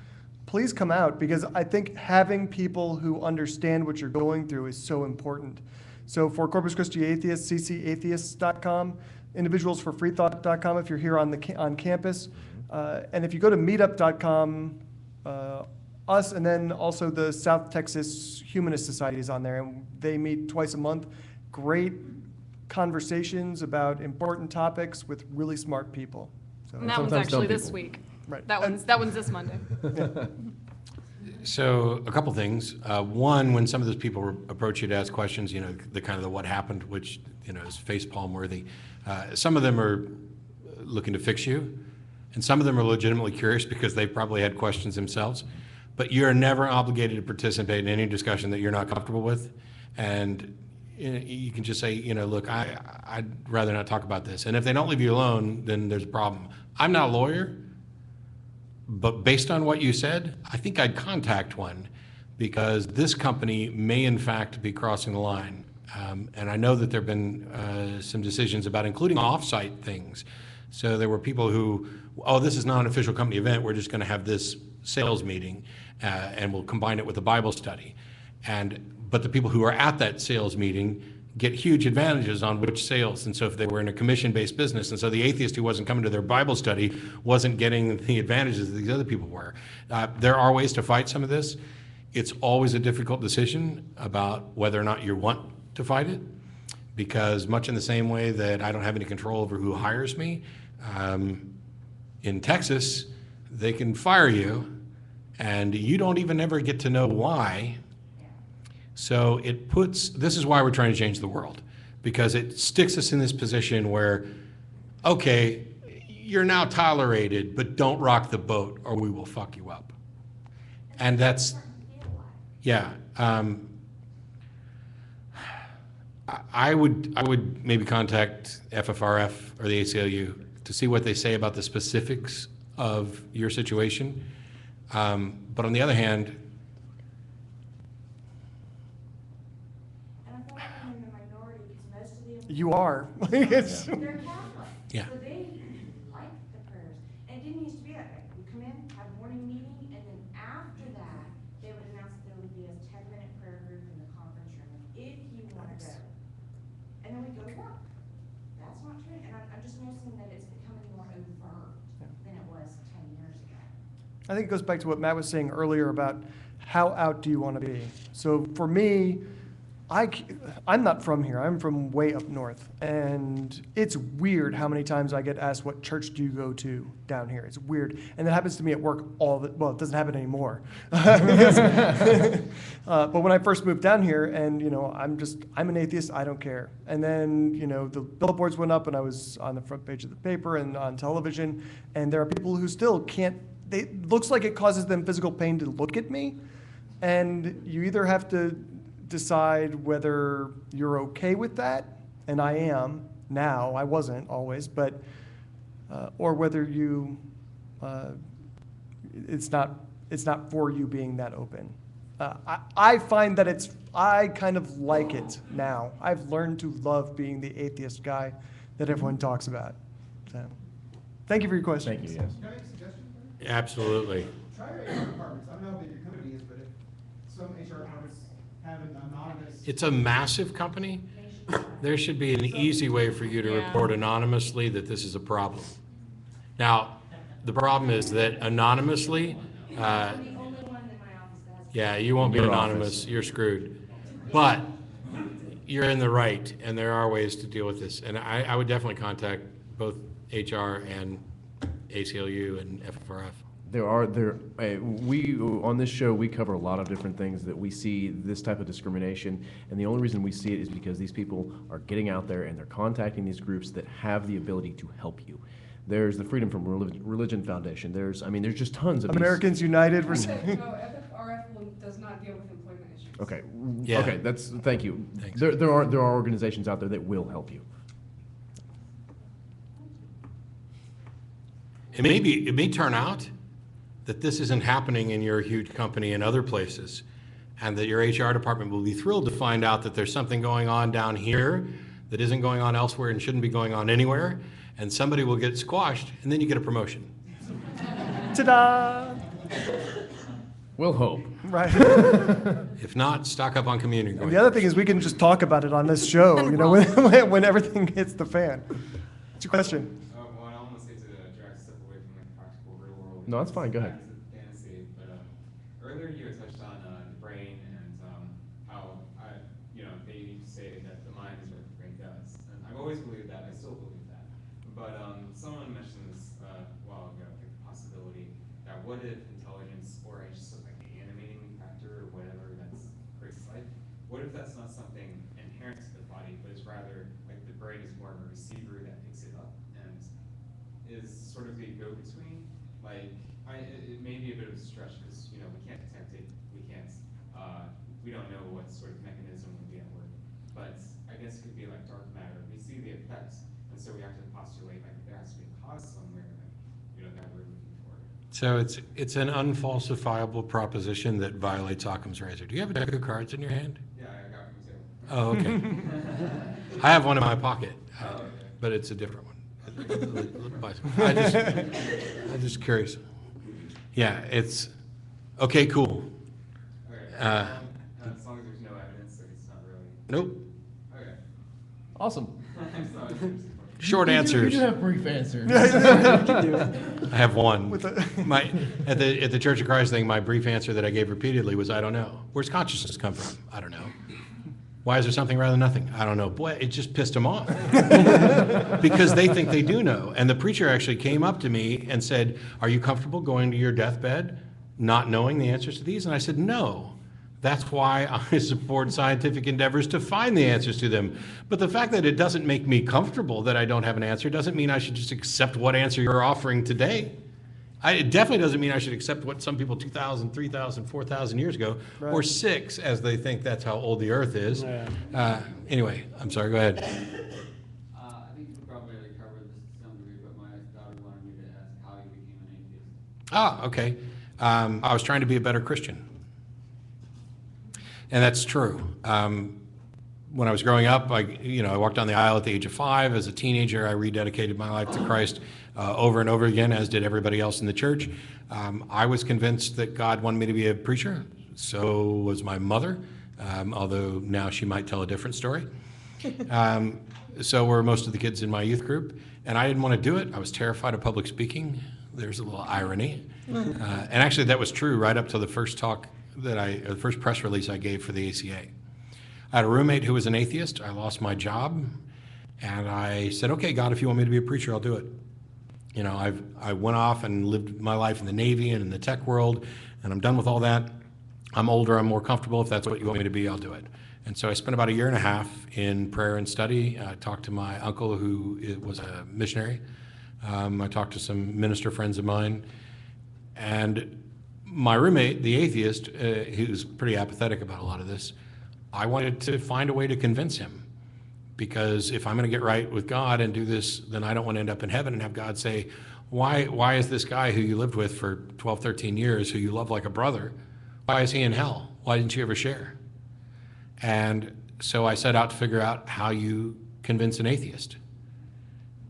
please come out, because I think having people who understand what you're going through is so important. So for Corpus Christi Atheists, ccatheists.com, individualsforfreethought.com if you're here on campus. And if you go to meetup.com, us and then also the South Texas Humanist Society is on there, and they meet twice a month. Great conversations about important topics with really smart people. So, And that one's Sometimes dumb actually this people. week. Right. That one's this Monday. So a couple things. One, when some of those people approach you to ask questions, you know, the kind of the what happened, which, you know, is facepalm worthy. Some of them are looking to fix you, and some of them are legitimately curious because they probably had questions themselves. But you're never obligated to participate in any discussion that you're not comfortable with. And you can just say, you know, look, I'd rather not talk about this. And if they don't leave you alone, then there's a problem. I'm not a lawyer, but based on what you said, I think I'd contact one, because this company may in fact be crossing the line. And I know that there have been some decisions about including off-site things. So there were people who, oh, this is not an official company event, we're just going to have this sales meeting and we'll combine it with a Bible study. But the people who are at that sales meeting get huge advantages on which sales. And so if they were in a commission-based business, and so the atheist who wasn't coming to their Bible study wasn't getting the advantages that these other people were. There are ways to fight some of this. It's always a difficult decision about whether or not you want to fight it, because much in the same way that I don't have any control over who hires me, in Texas, they can fire you, and you don't even ever get to know why. So this is why we're trying to change the world, because it sticks us in this position where, okay, you're now tolerated, but don't rock the boat or we will fuck you up. And that's, yeah. I would maybe contact FFRF or the ACLU to see what they say about the specifics of your situation. But on the other hand, And I feel like I'm in the minority because most of the. You are. It's- They're Catholic. Yeah. So they like the prayers. And it didn't used to be that way. We come in, have a morning meeting, and then after that, they would announce that there would be a 10-minute prayer group in the conference room if you want to go. And then we go to work. That's not true. And I'm just noticing that it's becoming more overt than it was 10 years ago. I think it goes back to what Matt was saying earlier about how out do you want to be. So for me, I'm not from here. I'm from way up north. And it's weird how many times I get asked, what church do you go to down here? It's weird. And that happens to me at work well, it doesn't happen anymore. But when I first moved down here and, I'm an atheist, I don't care. And then, the billboards went up and I was on the front page of the paper and on television. And there are people who still can't, it looks like it causes them physical pain to look at me. And you either have to decide whether you're okay with that, and I am now, I wasn't always, but, or whether you, it's not for you being that open. I find that I kind of like it now. I've learned to love being the atheist guy that everyone talks about. So, thank you for your question. Thank you, yes. Can I make a suggestion? absolutely. Try your HR departments. I don't know how big your company is, but if some HR departments have an anonymous. It's a massive company. There should be an easy way for you to report anonymously that this is a problem. Now, the problem is that anonymously, yeah, you won't be Your anonymous, office. you're screwed. But you're in the right, and there are ways to deal with this. And I would definitely contact both HR and ACLU and FFRF. We on this show, we cover a lot of different things that we see this type of discrimination, and the only reason we see it is because these people are getting out there and they're contacting these groups that have the ability to help you. There's the Freedom from Religion Foundation. There's just tons of Americans United. No, FFRF does not deal with employment issues. Okay. Yeah. Okay. Thank you. Thanks. There are organizations out there that will help you. It may turn out that this isn't happening in your huge company in other places, and that your HR department will be thrilled to find out that there's something going on down here that isn't going on elsewhere and shouldn't be going on anywhere, and somebody will get squashed, and then you get a promotion. Ta-da! We'll hope. Right. If not, stock up on community. And the other thing is we can just talk about it on this show, when everything hits the fan. What's your question? Well, I almost hate to drag a step away from the practical real world. No, that's fine. Go ahead. Fantasy, but earlier you had touched on the brain and how they say that the mind is what the brain does, and I've always believed that. I still believe that. But someone mentioned this a while ago, like the possibility that what if intelligence, or just like the animating factor or whatever that's creates life, what if that's not something inherent to the body, but is rather like the brain is more of a receiver that picks it up and is sort of the go-between. Like, it may be a bit of a stretch because we can't detect it, we don't know what sort of mechanism would be at work. But I guess it could be like dark matter. We see the effects, and so we have to postulate like there has to be a cause somewhere that we're looking for. So it's an unfalsifiable proposition that violates Occam's razor. Do you have a deck of cards in your hand? Yeah, I got from too. Oh, okay. I have one in my pocket, but it's a different one. I'm just curious. Yeah, it's okay. Cool. Okay. As long as there's no evidence, like it's not really. Nope. Okay. Awesome. Short You answers. do have brief answers. I have one. At the Church of Christ thing, my brief answer that I gave repeatedly was, I don't know. Where's consciousness come from? I don't know. Why is there something rather than nothing? I don't know. Boy, it just pissed them off. Because they think they do know. And the preacher actually came up to me and said, are you comfortable going to your deathbed not knowing the answers to these? And I said, no. That's why I support scientific endeavors to find the answers to them. But the fact that it doesn't make me comfortable that I don't have an answer doesn't mean I should just accept what answer you're offering today. It definitely doesn't mean I should accept what some people 2,000, 3,000, 4,000 years ago, or 6, as they think that's how old the Earth is. Yeah. Anyway, I'm sorry, go ahead. I think you probably already covered this to some degree, but my daughter wanted me to ask how you became an atheist. Ah, okay. I was trying to be a better Christian. And that's true. When I was growing up, I walked down the aisle at the age of 5. As a teenager, I rededicated my life to Christ over and over again, as did everybody else in the church. I was convinced that God wanted me to be a preacher. So was my mother, although now she might tell a different story. So were most of the kids in my youth group. And I didn't want to do it. I was terrified of public speaking. There's a little irony. And actually, that was true right up to the first talk the first press release I gave for the ACA. I had a roommate who was an atheist. I lost my job, and I said, okay, God, if you want me to be a preacher, I'll do it. I went off and lived my life in the Navy and in the tech world, and I'm done with all that. I'm older, I'm more comfortable. If that's what you want me to be, I'll do it. And so I spent about 1.5 years in prayer and study. I talked to my uncle, who was a missionary. I talked to some minister friends of mine, and my roommate, the atheist, who's pretty apathetic about a lot of this, I wanted to find a way to convince him. Because if I'm going to get right with God and do this, then I don't want to end up in heaven and have God say, why is this guy who you lived with for 12, 13 years, who you love like a brother, why is he in hell? Why didn't you ever share? And so I set out to figure out how you convince an atheist.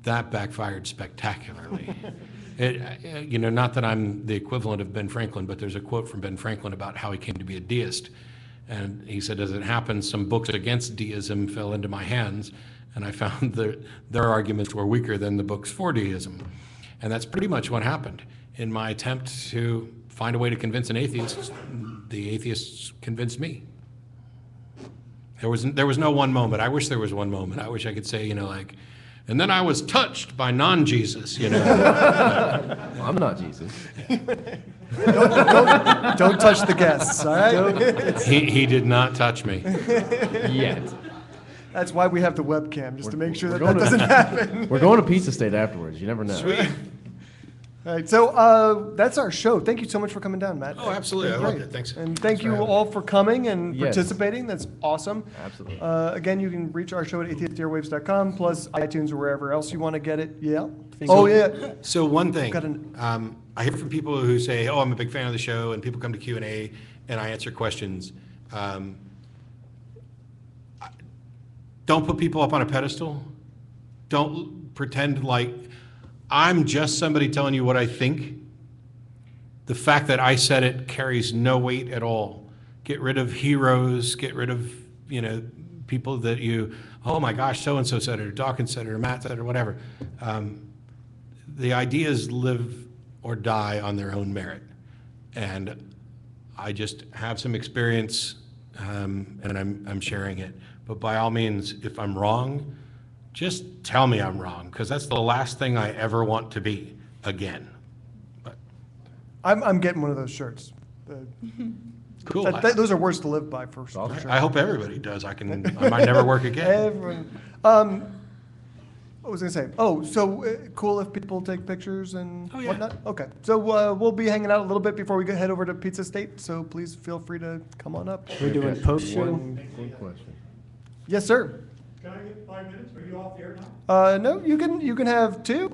That backfired spectacularly. Not that I'm the equivalent of Ben Franklin, but there's a quote from Ben Franklin about how he came to be a deist. And he said, as it happens, some books against deism fell into my hands, and I found that their arguments were weaker than the books for deism. And that's pretty much what happened. In my attempt to find a way to convince an atheist, the atheists convinced me. There was no one moment. I wish there was one moment. I wish I could say, and then I was touched by non-Jesus, Well, I'm not Jesus. Don't touch the guests, all right? He did not touch me. Yet. That's why we have the webcam, just to make sure that going doesn't happen. We're going to Pizza State afterwards. You never know. Sweet. All right, so that's our show. Thank you so much for coming down, Matt. Oh, absolutely. I loved it. Thanks. And thank Thanks you for having all for coming and Yes. participating. That's awesome. Absolutely. Again, you can reach our show at atheistairwaves.com, plus iTunes or wherever else you want to get it. Yeah. So- Yeah. So one thing, Got an- I hear from people who say, I'm a big fan of the show, and people come to Q&A, and I answer questions. Don't put people up on a pedestal. Don't pretend like I'm just somebody telling you what I think. The fact that I said it carries no weight at all. Get rid of heroes, get rid of, people that oh my gosh, so-and-so said it, or Dawkins said it, or Matt said it, or whatever. The ideas live or die on their own merit. And I just have some experience, and I'm sharing it. But by all means, if I'm wrong, just tell me I'm wrong, because that's the last thing I ever want to be again. But I'm getting one of those shirts. cool. Those are words to live by, for sure. I hope everybody does. I might never work again. Everyone. What was I going to say? Oh, so cool if people take pictures and Oh, yeah. whatnot? Okay. So we'll be hanging out a little bit before we head over to Pizza State, so please feel free to come on up. We're doing post-show. One question. Yes, sir. Can I get 5 minutes? Are you off the air now? No, you can have 2.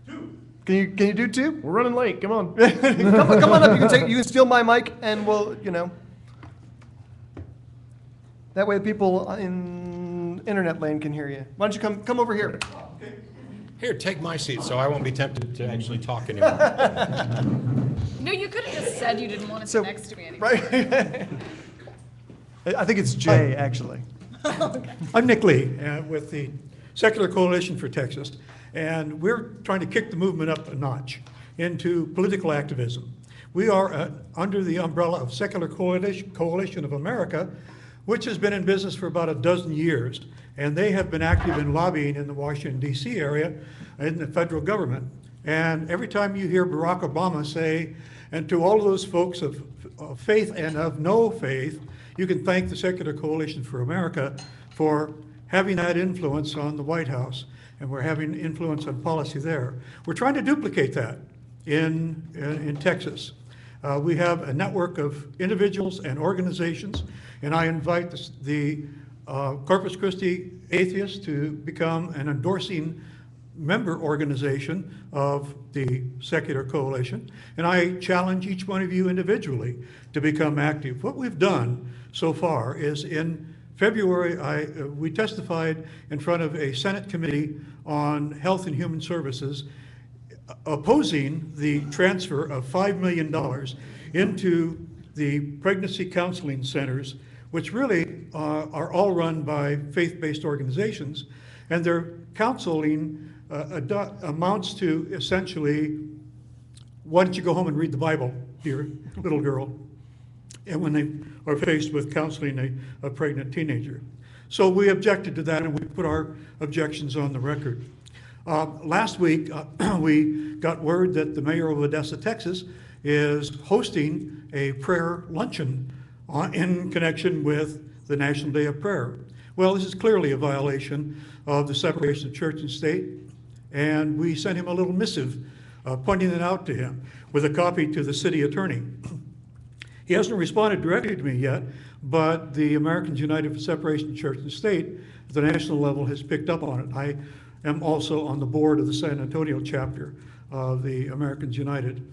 2. Can you do 2? We're running late. Come on. come on up. You can steal my mic, and we'll. That way, people in internet land can hear you. Why don't you come over here? Here, take my seat so I won't be tempted to actually talk anymore. No, you could have just said you didn't want to sit next to me anymore. Right. I think it's Jay, actually. I'm Nick Lee with the Secular Coalition for Texas, and we're trying to kick the movement up a notch into political activism. We are under the umbrella of Secular Coalition of America, which has been in business for about a dozen years, and they have been active in lobbying in the Washington, D.C. area in the federal government. And every time you hear Barack Obama say, And to all of those folks of faith and of no faith, you can thank the Secular Coalition for America for having that influence on the White House, and we're having influence on policy there. We're trying to duplicate that in Texas. We have a network of individuals and organizations, and I invite the Corpus Christi Atheists to become an endorsing member organization of the Secular Coalition, and I challenge each one of you individually to become active. What we've done so far is in February, we testified in front of a Senate Committee on Health and Human Services opposing the transfer of $5 million into the pregnancy counseling centers, which really are all run by faith-based organizations, and their counseling amounts to essentially, why don't you go home and read the Bible, dear little girl, and when they are faced with counseling a pregnant teenager. So we objected to that, and we put our objections on the record. Last week, we got word that the mayor of Odessa, Texas, is hosting a prayer luncheon in connection with the National Day of Prayer. Well, this is clearly a violation of the separation of church and state, and we sent him a little missive pointing it out to him with a copy to the city attorney. He hasn't responded directly to me yet, but the Americans United for Separation of Church and State at the national level has picked up on it. I am also on the board of the San Antonio chapter of the Americans United.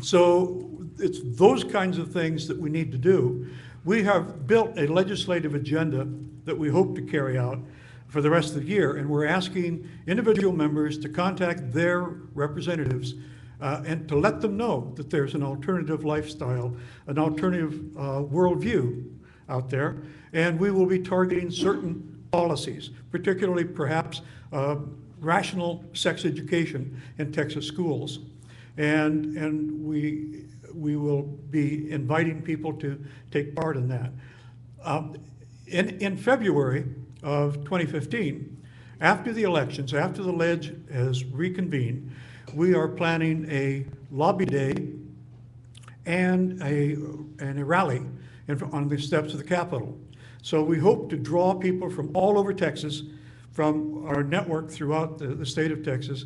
So it's those kinds of things that we need to do. We have built a legislative agenda that we hope to carry out for the rest of the year, and we're asking individual members to contact their representatives and to let them know that there's an alternative lifestyle, an alternative worldview out there, and we will be targeting certain policies, particularly perhaps rational sex education in Texas schools. And we will be inviting people to take part in that. In February of 2015, after the elections, after the Ledge has reconvened, we are planning a lobby day and a rally on the steps of the Capitol. So we hope to draw people from all over Texas, from our network throughout the state of Texas,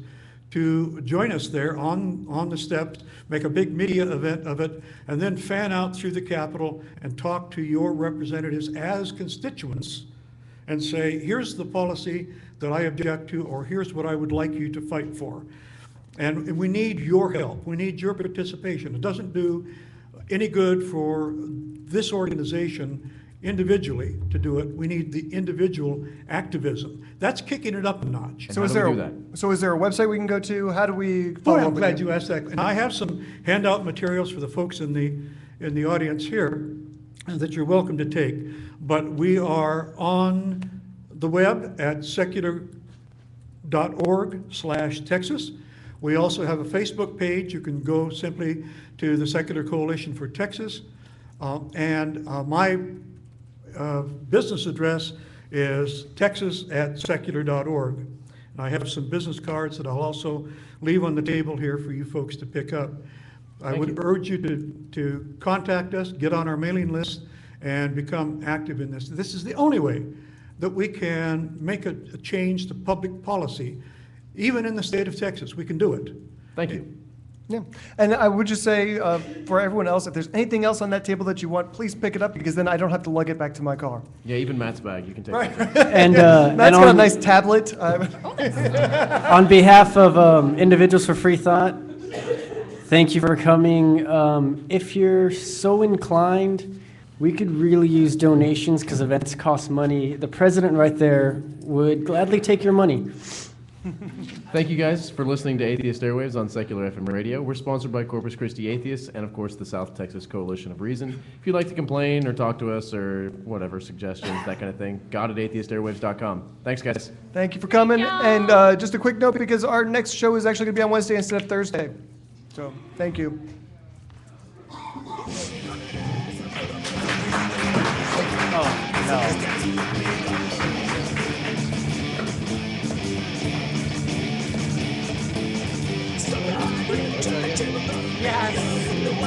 to join us there on the steps, make a big media event of it, and then fan out through the Capitol and talk to your representatives as constituents and say, here's the policy that I object to, or here's what I would like you to fight for. And we need your help. We need your participation. It doesn't do any good for this organization individually to do it. We need the individual activism. That's kicking it up a notch. So is there a website we can go to? How do we follow up? I'm glad you asked that. And I have some handout materials for the folks in the audience here that you're welcome to take. But we are on the web at secular.org/Texas. We also have a Facebook page. You can go simply to the Secular Coalition for Texas. My business address is texas@secular.org. And I have some business cards that I'll also leave on the table here for you folks to pick up. I would urge you to contact us, get on our mailing list, and become active in this. This is the only way that we can make a change to public policy. Even in the state of Texas, we can do it. Thank you. Yeah, and I would just say for everyone else, if there's anything else on that table that you want, please pick it up, because then I don't have to lug it back to my car. Yeah, even Matt's bag, you can take it. And Matt's got a nice tablet. On behalf of Individuals for Free Thought, thank you for coming. If you're so inclined, we could really use donations because events cost money. The president right there would gladly take your money. Thank you guys for listening to Atheist Airwaves on Secular FM Radio. We're sponsored by Corpus Christi Atheists and, of course, the South Texas Coalition of Reason. If you'd like to complain or talk to us or whatever, suggestions, that kind of thing, god@atheistairwaves.com. Thanks, guys. Thank you for coming. And just a quick note, because our next show is actually going to be on Wednesday instead of Thursday. So, thank you. Yes.